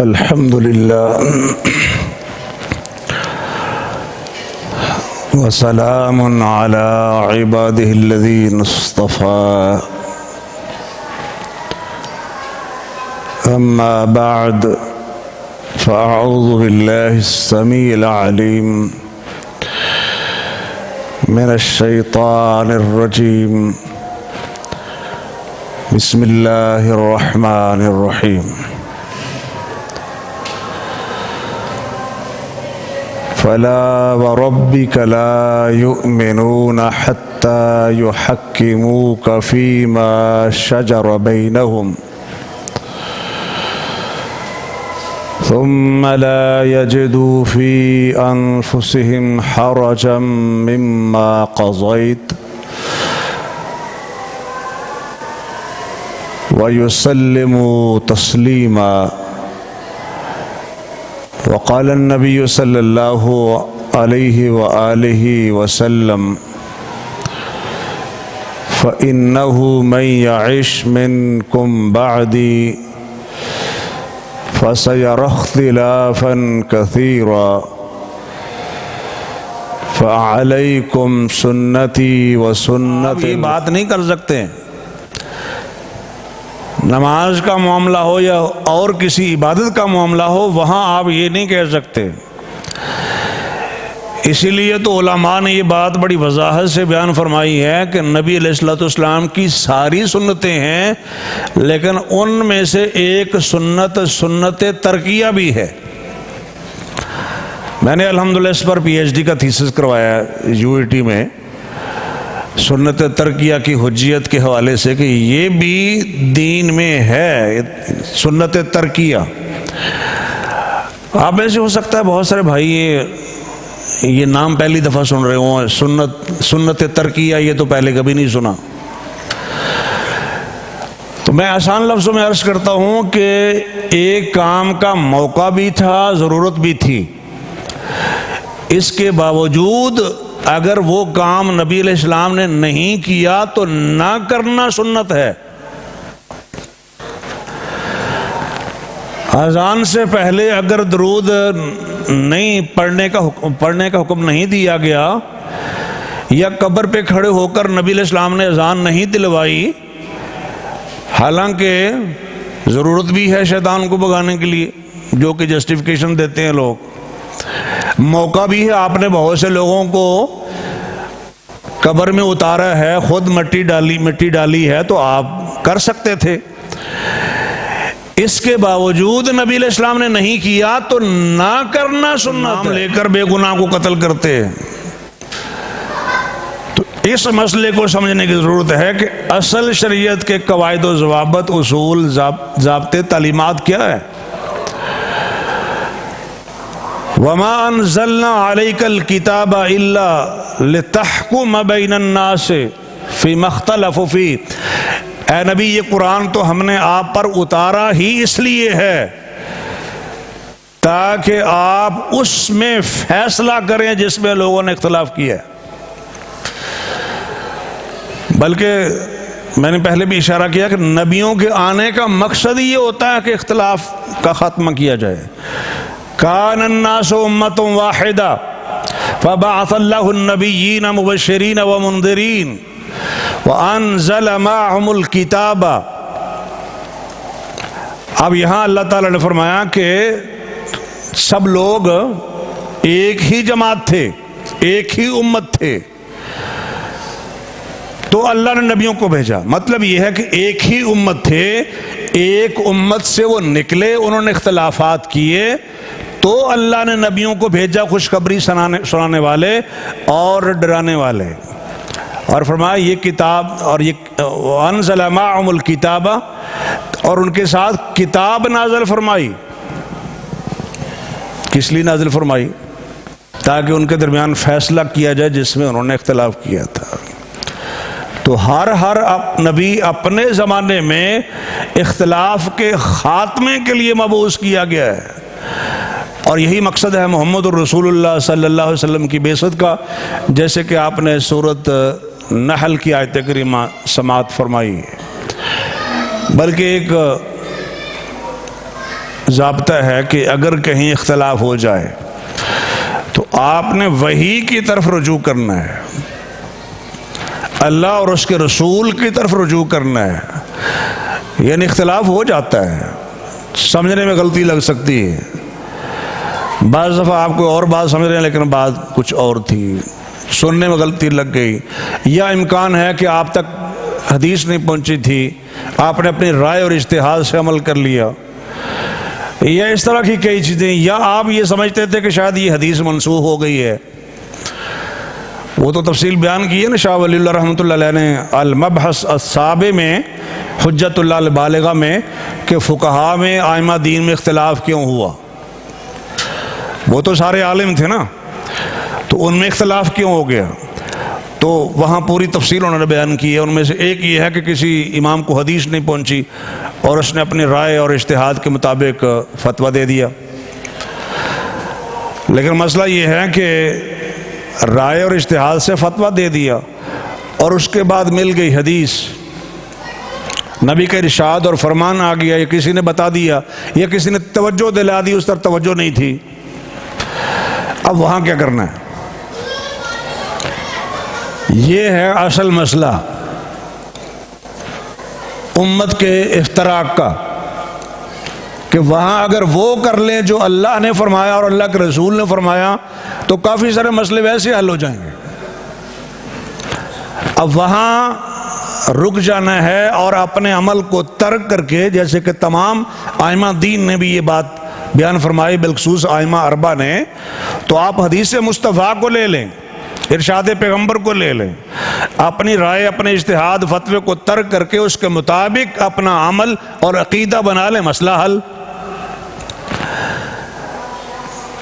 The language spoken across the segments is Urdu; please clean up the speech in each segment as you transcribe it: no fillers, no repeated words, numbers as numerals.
الحمد لله وسلام على عباده الذين اصطفى أما بعد فأعوذ بالله السميع العليم من الشيطان الرجيم بسم الله الرحمن الرحيم فلا وربك لا يؤمنون حتى يحكموك فيما شجر بينهم ثم لا يجدوا في أنفسهم حرجا مما قضيت ويسلموا تسليما. وقال النبي صلى الله عليه وآله وسلم فإنه من يعش منكم بعدي فسيرى اختلافا كثيرا فعليكم سنتي وسنة. یہ بات نہیں کر سکتے، نماز کا معاملہ ہو یا اور کسی عبادت کا معاملہ ہو، وہاں آپ یہ نہیں کہہ سکتے. اسی لیے تو علماء نے یہ بات بڑی وضاحت سے بیان فرمائی ہے کہ نبی علیہ الصلوۃ والسلام کی ساری سنتیں ہیں، لیکن ان میں سے ایک سنت ترکیہ بھی ہے. میں نے الحمدللہ اس پر پی ایچ ڈی کا تھیسس کروایا یو ای ٹی میں، سنت ترکیہ کی حجیت کے حوالے سے، کہ یہ بھی دین میں ہے سنت ترکیہ. آپ ایسے ہو سکتا ہے بہت سارے بھائی یہ نام پہلی دفعہ سن رہے ہوں، سنت ترکیہ، یہ تو پہلے کبھی نہیں سنا. تو میں آسان لفظوں میں عرض کرتا ہوں کہ ایک کام کا موقع بھی تھا، ضرورت بھی تھی، اس کے باوجود اگر وہ کام نبی علیہ السلام نے نہیں کیا تو نہ کرنا سنت ہے. اذان سے پہلے اگر درود نہیں پڑھنے کا حکم نہیں دیا گیا، یا قبر پہ کھڑے ہو کر نبی علیہ السلام نے اذان نہیں دلوائی، حالانکہ ضرورت بھی ہے شیطان کو بھگانے کے لیے، جو کہ جسٹیفیکیشن دیتے ہیں لوگ، موقع بھی ہے، آپ نے بہت سے لوگوں کو قبر میں اتارا ہے، خود مٹی ڈالی ہے، تو آپ کر سکتے تھے. اس کے باوجود نبی علیہ السلام نے نہیں کیا تو نہ کرنا سنت ہے. لے کر بے گناہ کو قتل کرتے. تو اس مسئلے کو سمجھنے کی ضرورت ہے کہ اصل شریعت کے قواعد و ضوابط، اصول، ضابطے، تعلیمات کیا ہے. وَمَا أَنزَلْنَا عَلَيْكَ الْكِتَابَ إِلَّا لِتَحْكُمَ بَيْنَ النَّاسِ فِيمَا اخْتَلَفُوا فِيهِ. اے نبی، یہ قرآن تو ہم نے آپ پر اتارا ہی اس لیے ہے تاکہ آپ اس میں فیصلہ کریں جس میں لوگوں نے اختلاف کیا ہے. بلکہ میں نے پہلے بھی اشارہ کیا کہ نبیوں کے آنے کا مقصد یہ ہوتا ہے کہ اختلاف کا خاتمہ کیا جائے. کان الناس امۃ واحدہ فبعث اللہ النبیین مبشرین ومنذرین وانزل معهم الکتاب. اب یہاں اللہ تعالیٰ نے فرمایا کہ سب لوگ ایک ہی جماعت تھے، ایک ہی امت تھے، تو اللہ نے نبیوں کو بھیجا. مطلب یہ ہے کہ ایک ہی امت تھے، ایک امت سے وہ نکلے، انہوں نے اختلافات کیے، تو اللہ نے نبیوں کو بھیجا خوشخبری سنانے والے اور ڈرانے والے. اور فرمایا یہ کتاب، اور یہ انزل معهم الکتاب، اور ان کے ساتھ کتاب نازل فرمائی. کس لیے نازل فرمائی؟ تاکہ ان کے درمیان فیصلہ کیا جائے جس میں انہوں نے اختلاف کیا تھا. تو ہر نبی اپنے زمانے میں اختلاف کے خاتمے کے لیے مبعوث کیا گیا ہے، اور یہی مقصد ہے محمد الرسول اللہ صلی اللہ علیہ وسلم کی بعثت کا، جیسے کہ آپ نے سورۃ نحل کی آیت کریمہ سماعت فرمائی ہے. بلکہ ایک ضابطہ ہے کہ اگر کہیں اختلاف ہو جائے تو آپ نے وحی کی طرف رجوع کرنا ہے، اللہ اور اس کے رسول کی طرف رجوع کرنا ہے۔ یعنی اختلاف ہو جاتا ہے، سمجھنے میں غلطی لگ سکتی ہے، بعض دفعہ آپ کو اور بات سمجھ رہے ہیں لیکن بات کچھ اور تھی، سننے میں غلطی لگ گئی، یا امکان ہے کہ آپ تک حدیث نہیں پہنچی تھی، آپ نے اپنی رائے اور اجتہاد سے عمل کر لیا، یا اس طرح کی کئی چیزیں، یا آپ یہ سمجھتے تھے کہ شاید یہ حدیث منسوخ ہو گئی ہے۔ وہ تو تفصیل بیان کی ہے نا شاہ ولی اللہ رحمۃ اللہ علیہ نے المبحث السابع میں حجت اللہ البالغہ میں، کہ فقہا میں ائمہ دین میں اختلاف کیوں ہوا۔ وہ تو سارے عالم تھے نا، تو ان میں اختلاف کیوں ہو گیا، تو وہاں پوری تفصیل انہوں نے بیان کی ہے۔ ان میں سے ایک یہ ہے کہ کسی امام کو حدیث نہیں پہنچی اور اس نے اپنی رائے اور اجتہاد کے مطابق فتویٰ دے دیا۔ لیکن مسئلہ یہ ہے کہ رائے اور اجتہاد سے فتویٰ دے دیا اور اس کے بعد مل گئی حدیث، نبی کا ارشاد اور فرمان آ گیا، یا کسی نے بتا دیا، یا کسی نے توجہ دلا دی، اس طرح توجہ نہیں تھی، اب وہاں کیا کرنا ہے؟ یہ ہے اصل مسئلہ امت کے افتراق کا، کہ وہاں اگر وہ کر لیں جو اللہ نے فرمایا اور اللہ کے رسول نے فرمایا تو کافی سارے مسئلے ویسے حل ہو جائیں گے۔ اب وہاں رک جانا ہے اور اپنے عمل کو ترک کر کے، جیسے کہ تمام ائمہ دین نے بھی یہ بات بیان فرمائی، بالخصوص ائمہ اربعہ نے، تو آپ حدیث مصطفیٰ کو لے لیں، ارشاد پیغمبر کو لے لیں، اپنی رائے اپنے اجتہاد فتوے کو ترک کر کے اس کے مطابق اپنا عمل اور عقیدہ بنا لیں، مسئلہ حل۔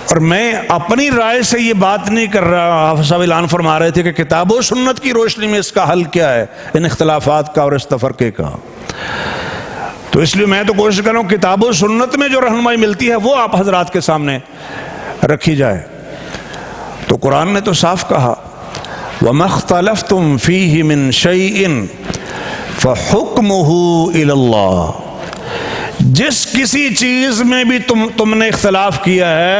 اور میں اپنی رائے سے یہ بات نہیں کر رہا، حافظ صاحب اعلان فرما رہے تھے کہ کتاب و سنت کی روشنی میں اس کا حل کیا ہے، ان اختلافات کا اور اس تفرقے کا، تو اس لیے میں تو کوشش کر رہا ہوں کتاب و سنت میں جو رہنمائی ملتی ہے وہ آپ حضرات کے سامنے رکھی جائے۔ تو قرآن نے تو صاف کہا وَمَا اخْتَلَفْتُمْ فِيهِ مِنْ شَيْءٍ فَحُكْمُهُ إِلَى اللَّهِ، جس کسی چیز میں بھی تم نے اختلاف کیا ہے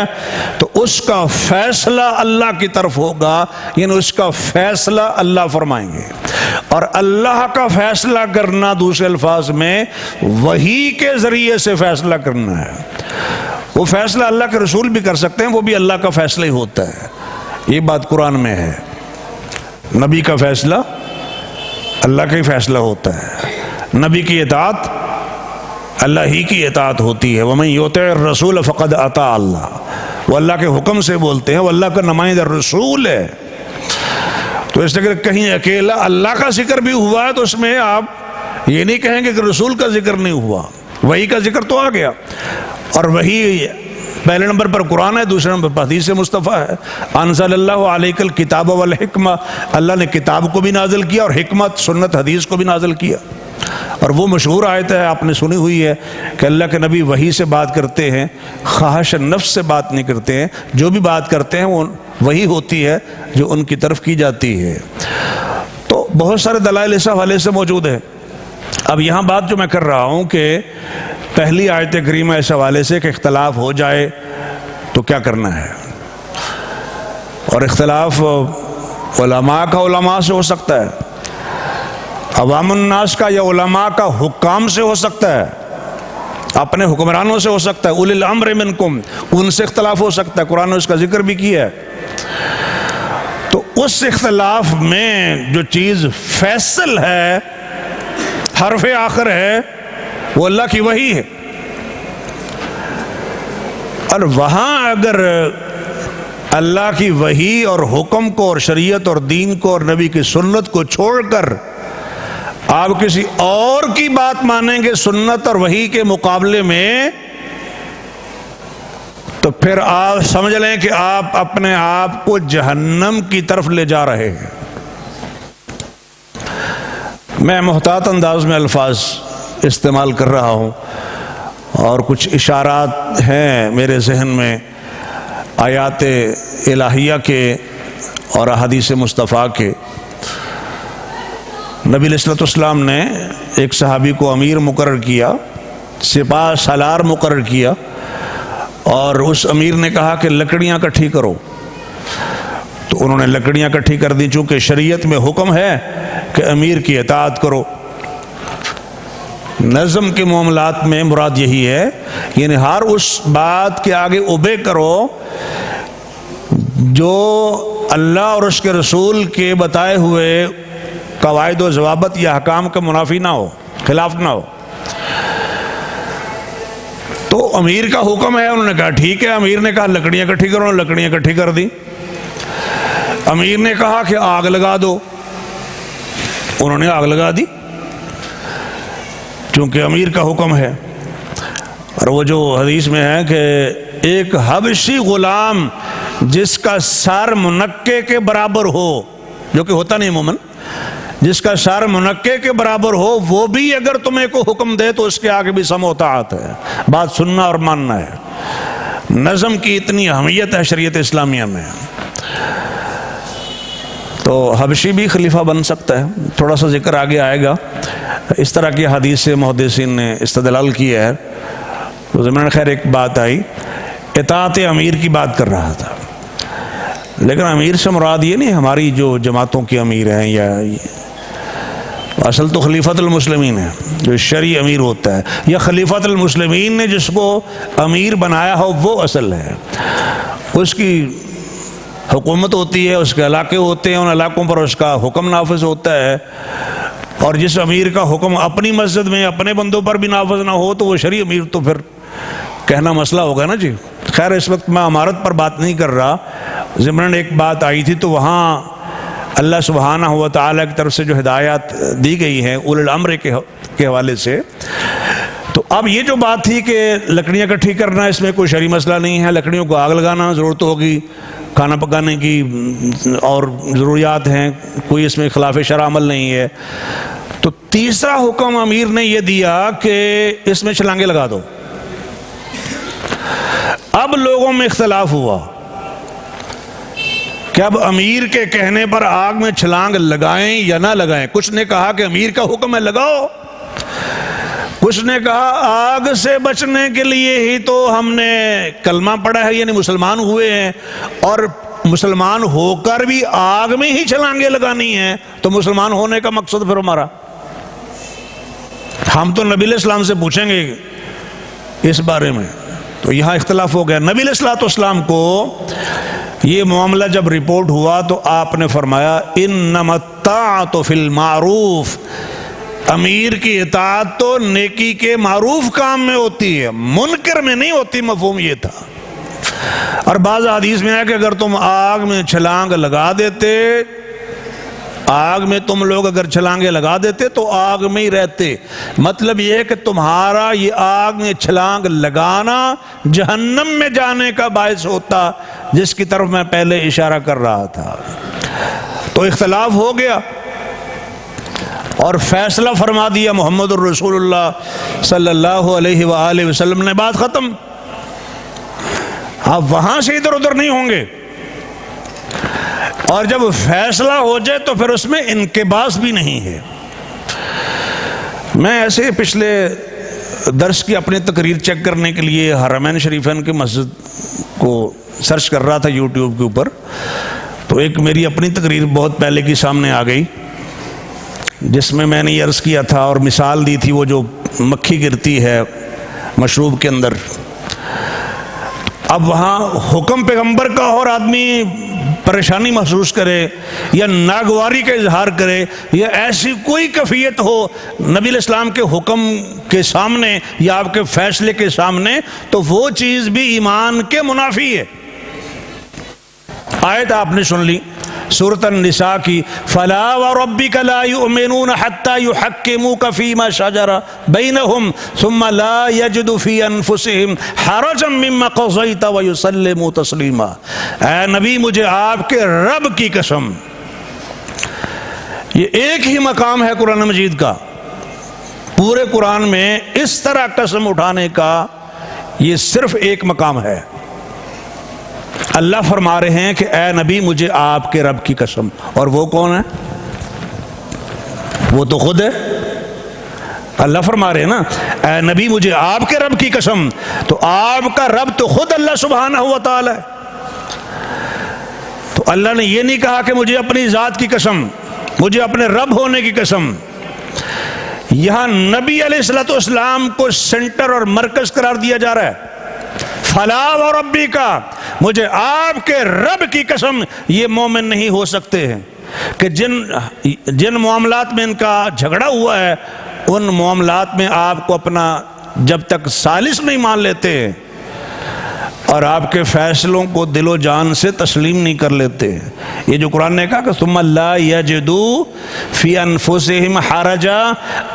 تو اس کا فیصلہ اللہ کی طرف ہوگا، یعنی اس کا فیصلہ اللہ فرمائیں گے، اور اللہ کا فیصلہ کرنا دوسرے الفاظ میں وحی کے ذریعے سے فیصلہ کرنا ہے۔ وہ فیصلہ اللہ کے رسول بھی کر سکتے ہیں، وہ بھی اللہ کا فیصلہ ہی ہوتا ہے، یہ بات قرآن میں ہے۔ نبی کا فیصلہ اللہ کا ہی فیصلہ ہوتا ہے، نبی کی اطاعت اللہ ہی کی اطاعت ہوتی ہے۔ وَمَن يُطِعِ الرَّسُولَ فَقَدْ أَطَاعَ اللَّهَ، وہ اللہ کے حکم سے بولتے ہیں، وہ اللہ کا نمائندہ رسول ہے۔ تو اس لیے کہیں اکیلا اللہ کا ذکر بھی ہوا ہے تو اس میں آپ یہ نہیں کہیں گے کہ رسول کا ذکر نہیں ہوا، وحی کا ذکر تو آ گیا، اور وحی پہلے نمبر پر قرآن ہے، دوسرے نمبر پر حدیث مصطفیٰ ہے۔ انزل اللہ علیک الکتاب والحکمہ، اللہ نے کتاب کو بھی نازل کیا اور حکمت سنت حدیث کو بھی نازل کیا۔ اور وہ مشہور آیت ہے، آپ نے سنی ہوئی ہے کہ اللہ کے نبی وحی سے بات کرتے ہیں، خواہش نفس سے بات نہیں کرتے ہیں، جو بھی بات کرتے ہیں وہ وہی ہوتی ہے جو ان کی طرف کی جاتی ہے۔ تو بہت سارے دلائل اس حوالے سے موجود ہیں۔ اب یہاں بات جو میں کر رہا ہوں کہ پہلی آیت کریمہ اس حوالے سے کہ اختلاف ہو جائے تو کیا کرنا ہے، اور اختلاف علماء کا علماء سے ہو سکتا ہے، عوام الناس کا یا علماء کا حکام سے ہو سکتا ہے، اپنے حکمرانوں سے ہو سکتا ہے، اولی الامر منکم، ان سے اختلاف ہو سکتا ہے، قرآن نے اس کا ذکر بھی کیا ہے۔ تو اس اختلاف میں جو چیز فیصل ہے، حرف آخر ہے، وہ اللہ کی وحی ہے، اور وہاں اگر اللہ کی وحی اور حکم کو اور شریعت اور دین کو اور نبی کی سنت کو چھوڑ کر آپ کسی اور کی بات مانیں گے سنت اور وحی کے مقابلے میں، تو پھر آپ سمجھ لیں کہ آپ اپنے آپ کو جہنم کی طرف لے جا رہے ہیں۔ میں محتاط انداز میں الفاظ استعمال کر رہا ہوں، اور کچھ اشارات ہیں میرے ذہن میں آیات الہیہ کے اور احادیث مصطفیٰ کے۔ نبی علیہ الصلوۃ والسلام نے ایک صحابی کو امیر مقرر کیا، سپاہ سالار مقرر کیا، اور اس امیر نے کہا کہ لکڑیاں اکٹھی کرو، تو انہوں نے لکڑیاں اکٹھی کر دی، چونکہ شریعت میں حکم ہے کہ امیر کی اطاعت کرو۔ نظم کے معاملات میں مراد یہی ہے، یعنی ہر اس بات کے آگے اوبے کرو جو اللہ اور اس کے رسول کے بتائے ہوئے قواعد و ضوابط یا احکام کا منافی نہ ہو، خلاف نہ ہو۔ تو امیر کا حکم ہے، انہوں نے کہا ٹھیک ہے۔ امیر نے کہا لکڑیاں اکٹھی کرو، لکڑیاں اکٹھی کر دی۔ امیر نے کہا کہ آگ لگا دو، انہوں نے آگ لگا دی، چونکہ امیر کا حکم ہے۔ اور وہ جو حدیث میں ہے کہ ایک حبشی غلام جس کا سر منقے کے برابر ہو، جو کہ ہوتا نہیں عموماً، جس کا سر منقے کے برابر ہو، وہ بھی اگر تمہیں کو حکم دے تو اس کے آگے بھی سمع و طاعت ہے، بات سننا اور ماننا ہے۔ نظم کی اتنی اہمیت ہے شریعت اسلامیہ میں۔ تو حبشی بھی خلیفہ بن سکتا ہے، تھوڑا سا ذکر آگے آئے گا۔ اس طرح کی حدیث سے محدثین نے استدلال کیا ہے۔ تو ضمن خیر ایک بات آئی، اطاعت امیر کی بات کر رہا تھا، لیکن امیر سے مراد یہ نہیں ہماری جو جماعتوں کے امیر ہیں، یا اصل تو خلیفۃ المسلمین ہے جو شرعی امیر ہوتا ہے، یا خلیفۃ المسلمین نے جس کو امیر بنایا ہو وہ اصل ہے۔ اس کی حکومت ہوتی ہے، اس کے علاقے ہوتے ہیں، ان علاقوں پر اس کا حکم نافذ ہوتا ہے، اور جس امیر کا حکم اپنی مسجد میں اپنے بندوں پر بھی نافذ نہ ہو تو وہ شرعی امیر تو پھر کہنا مسئلہ ہوگا نا جی۔ خیر اس وقت میں امارت پر بات نہیں کر رہا، ضمن ایک بات آئی تھی تو وہاں اللہ سبحانہ و تعالیٰ کی طرف سے جو ہدایات دی گئی ہیں اولو الامر کے حوالے سے، تو اب یہ جو بات تھی کہ لکڑیاں اکٹھی کرنا اس میں کوئی شرعی مسئلہ نہیں ہے، لکڑیوں کو آگ لگانا ضرورت ہوگی کھانا پکانے کی اور ضروریات ہیں، کوئی اس میں خلاف شرع عمل نہیں ہے۔ تو تیسرا حکم امیر نے یہ دیا کہ اس میں چھلانگیں لگا دو۔ اب لوگوں میں اختلاف ہوا کہ اب امیر کے کہنے پر آگ میں چھلانگ لگائیں یا نہ لگائیں۔ کچھ نے کہا کہ امیر کا حکم ہے لگاؤ، کچھ نے کہا آگ سے بچنے کے لیے ہی تو ہم نے کلمہ پڑھا ہے، یعنی مسلمان ہوئے ہیں، اور مسلمان ہو کر بھی آگ میں ہی چھلانگیں لگانی ہیں، تو مسلمان ہونے کا مقصد پھر ہمارا، ہم تو نبی علیہ السلام سے پوچھیں گے اس بارے میں۔ تو یہاں اختلاف ہو گیا۔ نبی علیہ السلام کو یہ معاملہ جب رپورٹ ہوا تو آپ نے فرمایا انما الطاعۃ فی المعروف، امیر کی اطاعت تو نیکی کے معروف کام میں ہوتی ہے، منکر میں نہیں ہوتی، مفہوم یہ تھا۔ اور بعض حدیث میں ہے کہ اگر تم آگ میں چھلانگ لگا دیتے، آگ میں تم لوگ اگر چھلانگیں لگا دیتے تو آگ میں ہی رہتے، مطلب یہ ہے کہ تمہارا یہ آگ میں چھلانگ لگانا جہنم میں جانے کا باعث ہوتا، جس کی طرف میں پہلے اشارہ کر رہا تھا۔ تو اختلاف ہو گیا اور فیصلہ فرما دیا محمد الرسول اللہ صلی اللہ علیہ وآلہ وسلم نے، بات ختم۔ آپ وہاں سے ادھر ادھر نہیں ہوں گے، اور جب فیصلہ ہو جائے تو پھر اس میں انقباض بھی نہیں ہے۔ میں ایسے پچھلے درس کی اپنی تقریر چیک کرنے کے لیے حرمین شریفین کی مسجد کو سرچ کر رہا تھا یوٹیوب کے اوپر، تو ایک میری اپنی تقریر بہت پہلے کی سامنے آ گئی، جس میں میں نے یہ عرض کیا تھا اور مثال دی تھی وہ جو مکھی گرتی ہے مشروب کے اندر۔ اب وہاں حکم پیغمبر کا اور آدمی پریشانی محسوس کرے یا ناگواری کا اظہار کرے یا ایسی کوئی کیفیت ہو نبی علیہ السلام کے حکم کے سامنے یا آپ کے فیصلے کے سامنے، تو وہ چیز بھی ایمان کے منافی ہے۔ آیت آپ نے سن لی سورۃ النساء کی، فلا وربک لا یؤمنون حتی یحکموک فیما شجر بینہم ثم لا یجدوا فی انفسہم حرجا مما قضیت ویسلموا تسلیما۔ اے نبی مجھے آپ کے رب کی قسم، یہ ایک ہی مقام ہے قرآن مجید کا، پورے قرآن میں اس طرح قسم اٹھانے کا یہ صرف ایک مقام ہے۔ اللہ فرما رہے ہیں کہ اے نبی مجھے آپ کے رب کی قسم، اور وہ کون ہے؟ وہ تو خود ہے۔ اللہ فرما رہے ہیں نا اے نبی مجھے آپ کے رب کی قسم، تو آپ کا رب تو خود اللہ سبحانہ و تعالی ہے. تو اللہ نے یہ نہیں کہا کہ مجھے اپنی ذات کی قسم، مجھے اپنے رب ہونے کی قسم. یہاں نبی علیہ الصلوۃ والسلام کو سینٹر اور مرکز قرار دیا جا رہا ہے. فلا وربی کا، مجھے آپ کے رب کی قسم، یہ مومن نہیں ہو سکتے ہیں کہ جن معاملات میں ان کا جھگڑا ہوا ہے ان معاملات میں آپ کو اپنا جب تک ثالث نہیں مان لیتے اور آپ کے فیصلوں کو دل و جان سے تسلیم نہیں کر لیتے. یہ جو قرآن نے کہا کہ ثم لا یجدوا فی انفسہم حرجا،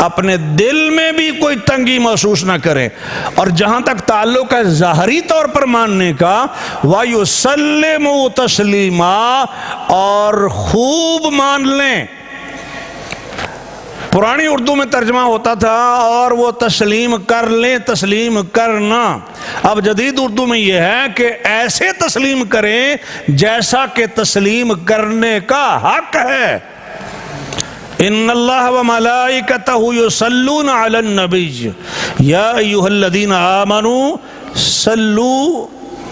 اپنے دل میں بھی کوئی تنگی محسوس نہ کریں. اور جہاں تک تعلق ہے ظاہری طور پر ماننے کا، وَيُسَلِّمُوا تَسْلِيمًا، اور خوب مان لیں. پرانی اردو میں ترجمہ ہوتا تھا اور وہ تسلیم کر لیں، تسلیم کرنا. اب جدید اردو میں یہ ہے کہ ایسے تسلیم کریں جیسا کہ تسلیم کرنے کا حق ہے. ان اللہ وملائکتہ یصلون علی النبی یا ایھا الذین آمنوا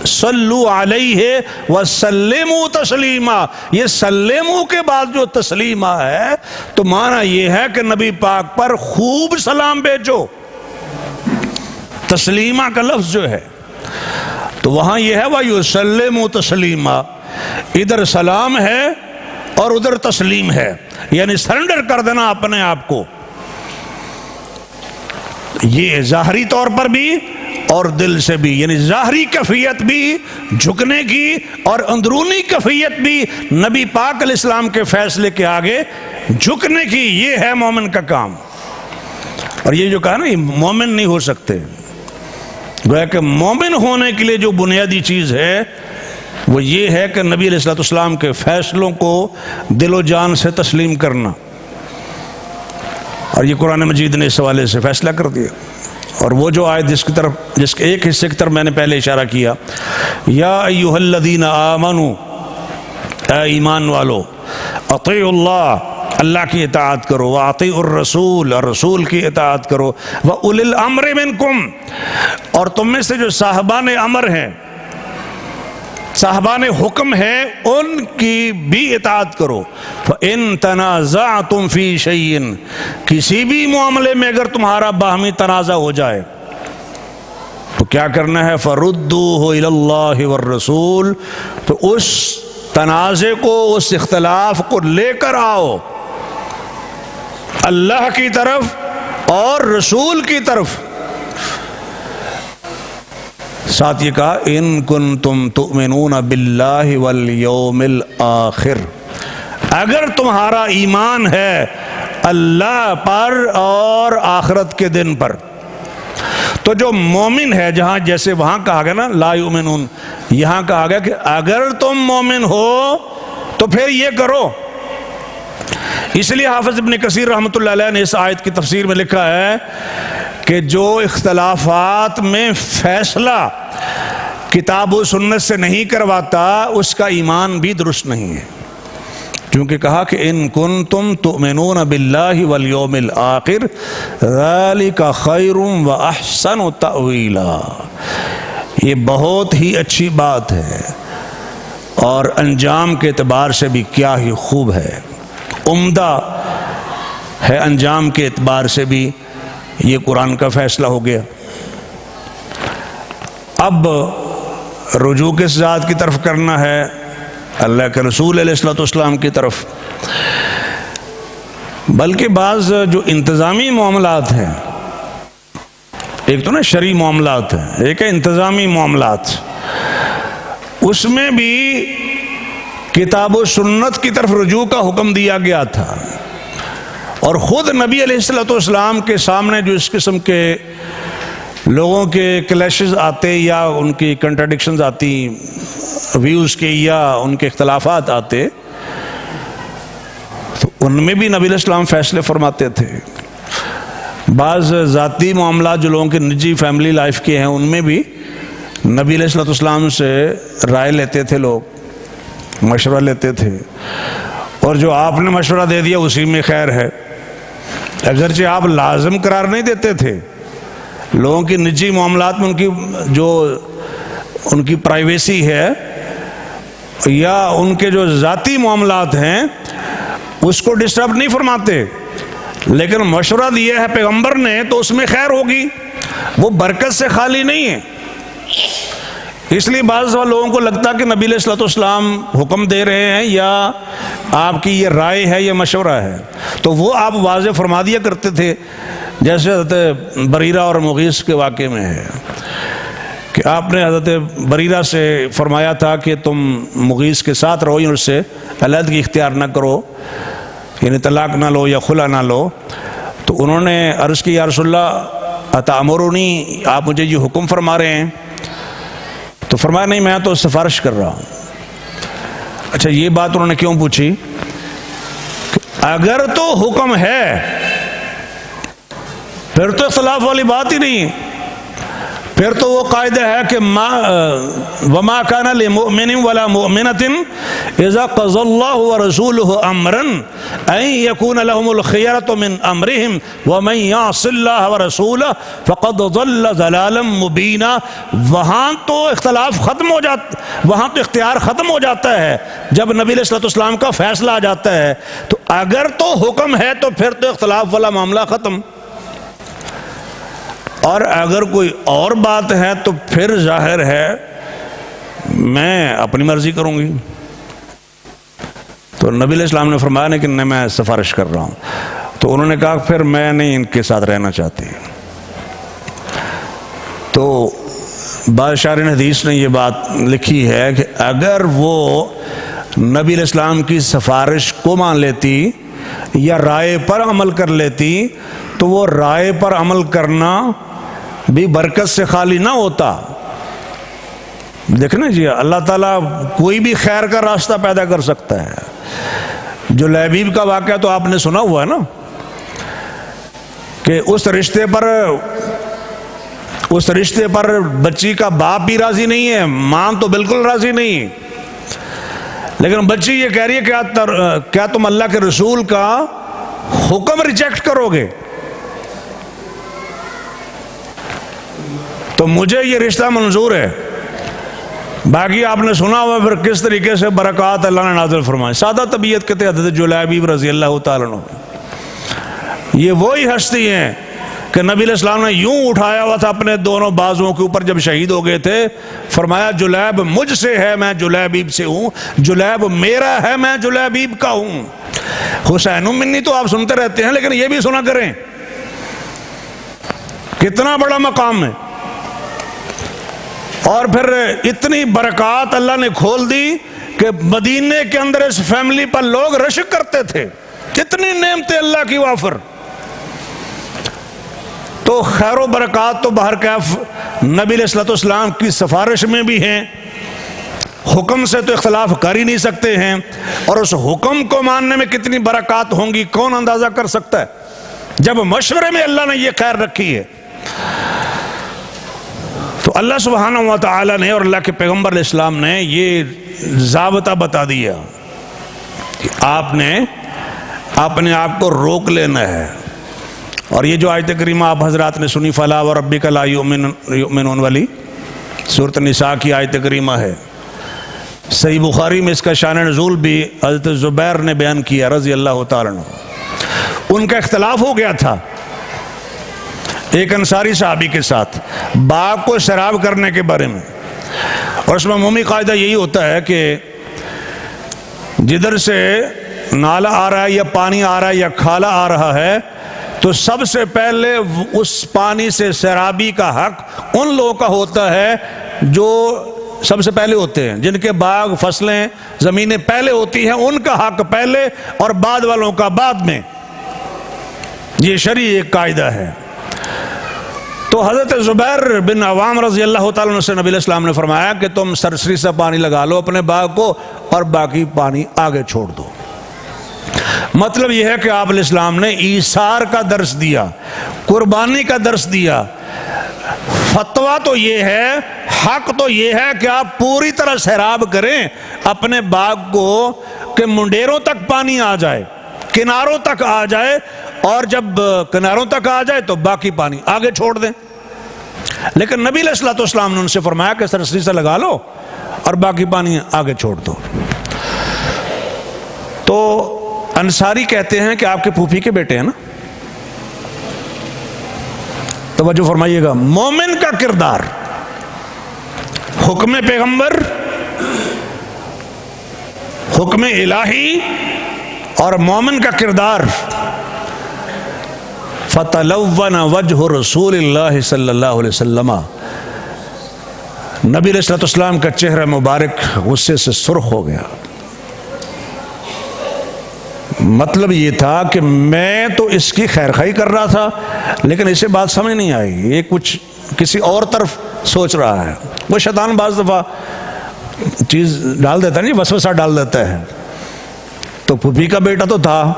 صلو علیہ وسلموا تسلیما. یہ سلموا کے بعد جو تسلیمہ ہے تو معنی یہ ہے کہ نبی پاک پر خوب سلام بھیجو. تسلیمہ کا لفظ جو ہے تو وہاں یہ ہے وَيُسَلِّمُوا تَسْلِيمًا، ادھر سلام ہے اور ادھر تسلیم ہے، یعنی سرنڈر کر دینا اپنے آپ کو. یہ ظاہری طور پر بھی اور دل سے بھی، یعنی ظاہری کیفیت بھی جھکنے کی اور اندرونی کیفیت بھی نبی پاک علیہ السلام کے فیصلے کے آگے جھکنے کی. یہ ہے مومن کا کام. اور یہ جو کہا نا یہ مومن نہیں ہو سکتے، گویا کہ مومن ہونے کے لیے جو بنیادی چیز ہے وہ یہ ہے کہ نبی علیہ الصلوۃ والسلام کے فیصلوں کو دل و جان سے تسلیم کرنا. اور یہ قرآن مجید نے اس حوالے سے فیصلہ کر دیا. اور وہ جو آیت جس کے ایک حصے کی طرف میں نے پہلے اشارہ کیا، یا ایھا الذین آمنوا، اے ایمان والو، اطیعوا اللہ، اللہ کی اطاعت کرو، واطیعوا الرسول، اور رسول کی اطاعت کرو، واولی الامر منکم، اور تم میں سے جو صاحبان امر ہیں، صاحبان حکم ہیں، ان کی بھی اطاعت کرو. فَإِن تَنَازَعْتُمْ فِي شَيْءٍ، کسی بھی معاملے میں اگر تمہارا باہمی تنازع ہو جائے تو کیا کرنا ہے؟ فَرُدُّوهُ إِلَى اللَّهِ وَالرَّسُولِ، تو اس تنازع کو، اس اختلاف کو لے کر آؤ اللہ کی طرف اور رسول کی طرف. ساتھ یہ کہا ان کنتم تؤمنون باللہ والیوم الآخر، اگر تمہارا ایمان ہے اللہ پر اور آخرت کے دن پر. تو جو مومن ہے، جہاں جیسے وہاں کہا گیا نا لا یؤمنون، یہاں کہا گیا کہ اگر تم مومن ہو تو پھر یہ کرو. اس لیے حافظ ابن کثیر رحمۃ اللہ علیہ نے اس آیت کی تفسیر میں لکھا ہے کہ جو اختلافات میں فیصلہ کتاب و سنت سے نہیں کرواتا اس کا ایمان بھی درست نہیں ہے. کیونکہ کہا کہ ان کنتم تؤمنون باللہ والیوم الآخر ذالک خیر واحسن تأویلا، یہ بہت ہی اچھی بات ہے اور انجام کے اعتبار سے بھی کیا ہی خوب ہے، عمدہ ہے انجام کے اعتبار سے بھی. یہ قرآن کا فیصلہ ہو گیا. اب رجوع کس ذات کی طرف کرنا ہے؟ اللہ کے رسول علیہ الصلوۃ والسلام کی طرف. بلکہ بعض جو انتظامی معاملات ہیں، ایک تو نا شرعی معاملات ہیں، ایک ہے انتظامی معاملات، اس میں بھی کتاب و سنت کی طرف رجوع کا حکم دیا گیا تھا. اور خود نبی علیہ الصلوۃ والسلام کے سامنے جو اس قسم کے لوگوں کے کلیشز آتے یا ان کی کنٹراڈکشنز آتی ویوز کے یا ان کے اختلافات آتے تو ان میں بھی نبی علیہ السلام فیصلے فرماتے تھے. بعض ذاتی معاملات جو لوگوں کے نجی فیملی لائف کے ہیں ان میں بھی نبی علیہ الصلوۃ والسلام سے رائے لیتے تھے، لوگ مشورہ لیتے تھے، اور جو آپ نے مشورہ دے دیا اسی میں خیر ہے. اگرچہ آپ لازم قرار نہیں دیتے تھے، لوگوں کی نجی معاملات میں ان کی پرائیویسی ہے یا ان کے جو ذاتی معاملات ہیں اس کو ڈسٹرب نہیں فرماتے، لیکن مشورہ دیا ہے پیغمبر نے تو اس میں خیر ہوگی، وہ برکت سے خالی نہیں ہے۔ اس لیے بعض لوگوں کو لگتا کہ نبی علیہ الصلوۃ والسلام حکم دے رہے ہیں یا آپ کی یہ رائے ہے یا مشورہ ہے، تو وہ آپ واضح فرما دیا کرتے تھے، جیسے حضرت بریرہ اور مغیث کے واقعے میں ہے کہ آپ نے حضرت بریرہ سے فرمایا تھا کہ تم مغیث کے ساتھ رہو، اس سے علیحدگی اختیار نہ کرو، یعنی طلاق نہ لو یا خلا نہ لو۔ تو انہوں نے عرض کی یا رسول اللہ اتامرونی، آپ مجھے یہ حکم فرما رہے ہیں؟ تو فرمایا نہیں، میں تو سفارش کر رہا ہوں۔ اچھا، یہ بات انہوں نے کیوں پوچھی؟ اگر تو حکم ہے پھر تو اختلاف والی بات ہی نہیں ہے، پھر تو وہ قاعدہ ہے کہ وما كان لمؤمن ولا مؤمنة اذا قضى الله ورسوله امرا ان يكون لهم الخيرة من امرهم ومن يعص الله ورسوله فقد ضل ضلالا مبينا۔ وہاں تو اختلاف ختم ہو جاتا، وہاں تو اختیار ختم ہو جاتا ہے جب نبی علیہ الصلوۃ والسلام کا فیصلہ آ جاتا ہے، تو اگر تو حکم ہے تو پھر تو اختلاف والا معاملہ ختم، اور اگر کوئی اور بات ہے تو پھر ظاہر ہے میں اپنی مرضی کروں گی۔ تو نبی علیہ السلام نے فرمایا نہیں کہ میں سفارش کر رہا ہوں، تو انہوں نے کہا پھر میں نہیں ان کے ساتھ رہنا چاہتی۔ تو بعض شارحین حدیث نے یہ بات لکھی ہے کہ اگر وہ نبی علیہ السلام کی سفارش کو مان لیتی یا رائے پر عمل کر لیتی تو وہ رائے پر عمل کرنا بھی برکت سے خالی نہ ہوتا۔ دیکھنا جی، اللہ تعالیٰ کوئی بھی خیر کا راستہ پیدا کر سکتا ہے۔ جو لیبیب کا واقعہ تو آپ نے سنا ہوا ہے نا، کہ اس رشتے پر بچی کا باپ بھی راضی نہیں ہے، ماں تو بالکل راضی نہیں، لیکن بچی یہ کہہ رہی ہے کیا تم اللہ کے رسول کا حکم ریجیکٹ کرو گے؟ تو مجھے یہ رشتہ منظور ہے۔ باقی آپ نے سنا ہوا پھر کس طریقے سے برکات اللہ نے نازل فرمائے۔ سادہ طبیعت کے تھے حضرت جلیبیب رضی اللہ تعالیٰ عنہ، یہ وہی ہستی ہیں کہ نبی علیہ السلام نے یوں اٹھایا ہوا تھا اپنے دونوں بازوؤں کے اوپر جب شہید ہو گئے تھے، فرمایا جلیب مجھ سے ہے، میں جلیبیب سے ہوں، جلیب میرا ہے، میں جلیبیب کا ہوں۔ حسین منی تو آپ سنتے رہتے ہیں، لیکن یہ بھی سنا کریں کتنا بڑا مقام ہے۔ اور پھر اتنی برکات اللہ نے کھول دی کہ مدینے کے اندر اس فیملی پر لوگ رشک کرتے تھے، کتنی نعمتیں اللہ کی وافر۔ تو خیر و برکات تو بہرکیف نبی علیہ الصلوۃ والسلام کی سفارش میں بھی ہیں، حکم سے تو اختلاف کر ہی نہیں سکتے ہیں، اور اس حکم کو ماننے میں کتنی برکات ہوں گی کون اندازہ کر سکتا ہے جب مشورے میں اللہ نے یہ خیر رکھی ہے۔ تو اللہ سبحانہ و تعالی نے اور اللہ کے پیغمبر علیہ السلام نے یہ ضابطہ بتا دیا کہ آپ نے اپنے آپ کو روک لینا ہے۔ اور یہ جو آیت کریمہ آپ حضرات نے سنی فلا وربک لا یؤمنون والی سورۃ النساء کی آیت کریمہ ہے، صحیح بخاری میں اس کا شان نزول بھی حضرت زبیر نے بیان کیا رضی اللہ تعالیٰ عنہ۔ ان کا اختلاف ہو گیا تھا ایک انصاری صحابی کے ساتھ باغ کو سیراب کرنے کے بارے میں، اور اس میں عمومی قاعدہ یہی ہوتا ہے کہ جدھر سے نالا آ رہا ہے یا پانی آ رہا ہے یا کھالا آ رہا ہے تو سب سے پہلے اس پانی سے سیرابی کا حق ان لوگوں کا ہوتا ہے جو سب سے پہلے ہوتے ہیں، جن کے باغ فصلیں زمینیں پہلے ہوتی ہیں، ان کا حق پہلے اور بعد والوں کا بعد میں۔ یہ شرعی ایک قاعدہ ہے۔ تو حضرت زبیر بن عوام رضی اللہ تعالیٰ عنہ سے نبی علیہ السلام نے فرمایا کہ تم سرسری سے پانی لگا لو اپنے باغ کو اور باقی پانی آگے چھوڑ دو۔ مطلب یہ ہے کہ آپ علیہ السلام نے ایثار کا درس دیا، قربانی کا درس دیا۔ فتویٰ تو یہ ہے، حق تو یہ ہے کہ آپ پوری طرح سیراب کریں اپنے باغ کو کہ منڈیروں تک پانی آ جائے، کناروں تک آ جائے، اور جب کناروں تک آ جائے تو باقی پانی آگے چھوڑ دیں۔ لیکن نبی علیہ الصلوۃ والسلام نے ان سے فرمایا کہ رسی سے لگا لو اور باقی پانی آگے چھوڑ دو۔ تو انصاری کہتے ہیں کہ آپ کے پھوپھی کے بیٹے ہیں نا، توجہ فرمائیے گا، مومن کا کردار حکم پیغمبر، حکم الہی اور مومن کا کردار، فَتَلَوَّنَ وَجْهُ رسول اللہ صلی اللہ علیہ وسلم، نبی علیہ الصلوۃ والسلام کا چہرہ مبارک غصے سے سرخ ہو گیا۔ مطلب یہ تھا کہ میں تو اس کی خیر خواہی کر رہا تھا، لیکن اسے بات سمجھ نہیں آئی، یہ کچھ کسی اور طرف سوچ رہا ہے۔ وہ شیطان بعض دفعہ چیز ڈال دیتا ہے، نہیں وسوسہ ڈال دیتا ہے۔ تو پھوپھی کا بیٹا تو تھا،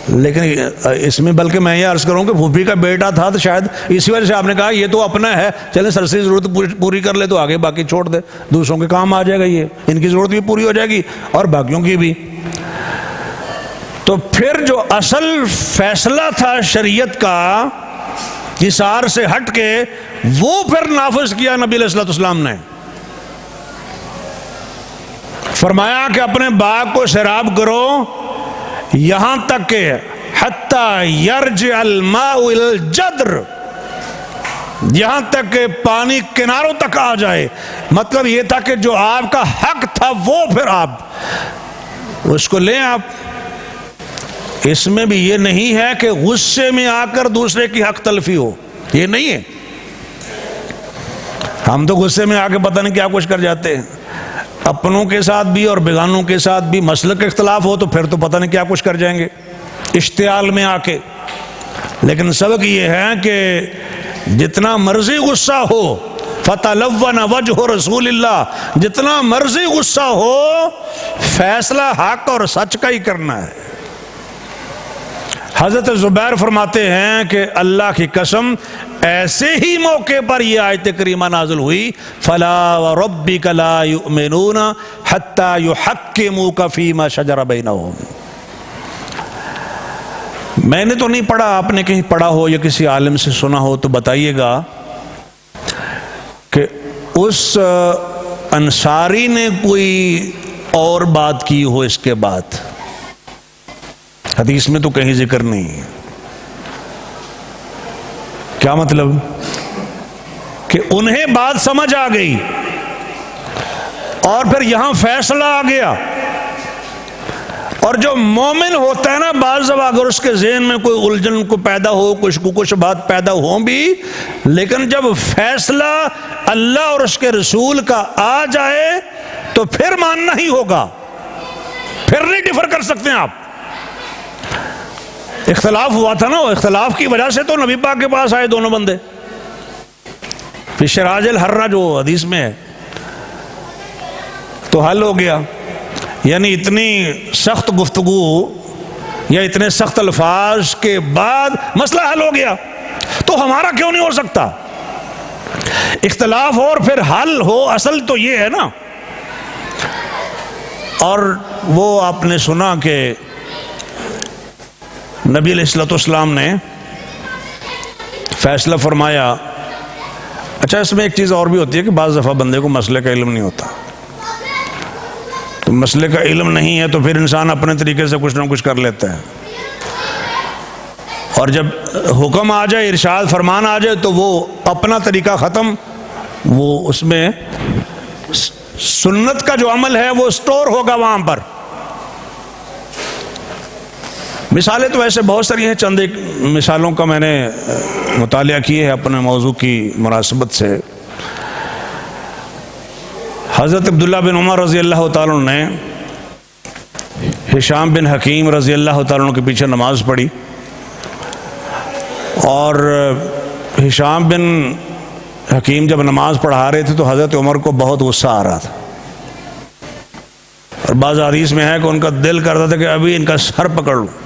لیکن اس میں بلکہ میں یہ عرض کروں کہ پھوپھی کا بیٹا تھا تو شاید اسی وجہ سے آپ نے کہا یہ تو اپنا ہے، چلے سر سے ضرورت پوری کر لے تو آگے باقی چھوڑ دے، دوسروں کے کام آ جائے گا، یہ ان کی ضرورت بھی پوری ہو جائے گی اور باقیوں کی بھی۔ تو پھر جو اصل فیصلہ تھا شریعت کا حصار سے ہٹ کے، وہ پھر نافذ کیا نبی علیہ الصلوۃ والسلام نے۔ فرمایا کہ اپنے باغ کو سیراب کرو یہاں تک کہ حتی یرجع الماء الی الجدر، یہاں تک کہ پانی کناروں تک آ جائے۔ مطلب یہ تھا کہ جو آپ کا حق تھا وہ پھر آپ اس کو لیں۔ آپ اس میں بھی یہ نہیں ہے کہ غصے میں آ کر دوسرے کی حق تلفی ہو، یہ نہیں ہے۔ ہم تو غصے میں آ کے پتہ نہیں کیا کچھ کر جاتے ہیں، اپنوں کے ساتھ بھی اور بیگانوں کے ساتھ بھی۔ مسلک کا اختلاف ہو تو پھر تو پتہ نہیں کیا کچھ کر جائیں گے اشتعال میں آ کے۔ لیکن سبق یہ ہے کہ جتنا مرضی غصہ ہو، فَتَلَوَّنَ وَجْهُ رسول اللہ، جتنا مرضی غصہ ہو، فیصلہ حق اور سچ کا ہی کرنا ہے۔ حضرت زبیر فرماتے ہیں کہ اللہ کی قسم ایسے ہی موقع پر یہ آیت کریمہ نازل ہوئی، فَلَا وَرَبِّكَ لَا يُؤْمِنُونَ حَتَّى يُحَكِّمُوكَ فِي مَا شَجَرَ بَيْنَهُمْ۔ میں نے تو نہیں پڑھا، آپ نے کہیں پڑھا ہو یا کسی عالم سے سنا ہو تو بتائیے گا کہ اس انصاری نے کوئی اور بات کی ہو اس کے بعد؟ حدیث میں تو کہیں ذکر نہیں ہے۔ کیا مطلب؟ کہ انہیں بات سمجھ آ گئی اور پھر یہاں فیصلہ آ گیا۔ اور جو مومن ہوتا ہے نا، بعض دفعہ اگر اس کے ذہن میں کوئی الجھن کو پیدا ہو، کچھ بات پیدا ہو بھی، لیکن جب فیصلہ اللہ اور اس کے رسول کا آ جائے تو پھر ماننا ہی ہوگا، پھر نہیں ڈیفر کر سکتے ہیں آپ۔ اختلاف ہوا تھا نا، اختلاف کی وجہ سے تو نبی پاک کے پاس آئے دونوں بندے، فی شراج الحرہ جو حدیث میں ہے، تو حل ہو گیا۔ یعنی اتنی سخت گفتگو یا اتنے سخت الفاظ کے بعد مسئلہ حل ہو گیا، تو ہمارا کیوں نہیں ہو سکتا؟ اختلاف اور پھر حل ہو، اصل تو یہ ہے نا۔ اور وہ آپ نے سنا کہ نبی علیہ الصلوۃ والسلام نے فیصلہ فرمایا۔ اچھا، اس میں ایک چیز اور بھی ہوتی ہے کہ بعض دفعہ بندے کو مسئلے کا علم نہیں ہوتا، تو مسئلے کا علم نہیں ہے تو پھر انسان اپنے طریقے سے کچھ نہ کچھ کر لیتا ہے، اور جب حکم آ جائے، ارشاد فرمان آ جائے تو وہ اپنا طریقہ ختم، وہ اس میں سنت کا جو عمل ہے وہ سٹور ہوگا وہاں پر۔ مثالیں تو ایسے بہت ساری ہیں، چند ایک مثالوں کا میں نے مطالعہ کیا ہے اپنے موضوع کی مناسبت سے۔ حضرت عبداللہ بن عمر رضی اللہ تعالیٰ عنہ نے ہشام بن حکیم رضی اللہ تعالیٰ عنہ کے پیچھے نماز پڑھی، اور ہشام بن حکیم جب نماز پڑھا رہے تھے تو حضرت عمر کو بہت غصہ آ رہا تھا، اور بعض حدیث میں ہے کہ ان کا دل کرتا تھا کہ ابھی ان کا سر پکڑ لوں،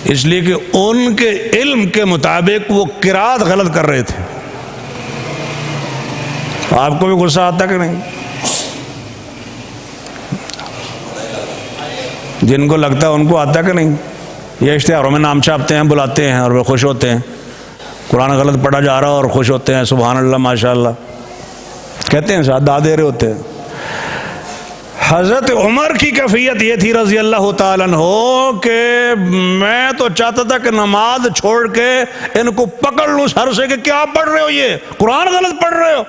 اس لیے کہ ان کے علم کے مطابق وہ قرات غلط کر رہے تھے۔ آپ کو بھی غصہ آتا کہ نہیں؟ جن کو لگتا ہے ان کو آتا کہ نہیں، یہ اشتہاروں میں نام چھاپتے ہیں، بلاتے ہیں اور وہ خوش ہوتے ہیں، قرآن غلط پڑھا جا رہا اور خوش ہوتے ہیں، سبحان اللہ ماشاء اللہ کہتے ہیں، ساتھ دے رہے ہوتے ہیں۔ حضرت عمر کی کیفیت یہ تھی رضی اللہ تعالیٰ عنہ کہ میں تو چاہتا تھا کہ نماز چھوڑ کے ان کو پکڑ لوں سر سے کہ کیا پڑھ رہے ہو، یہ قرآن غلط پڑھ رہے ہو۔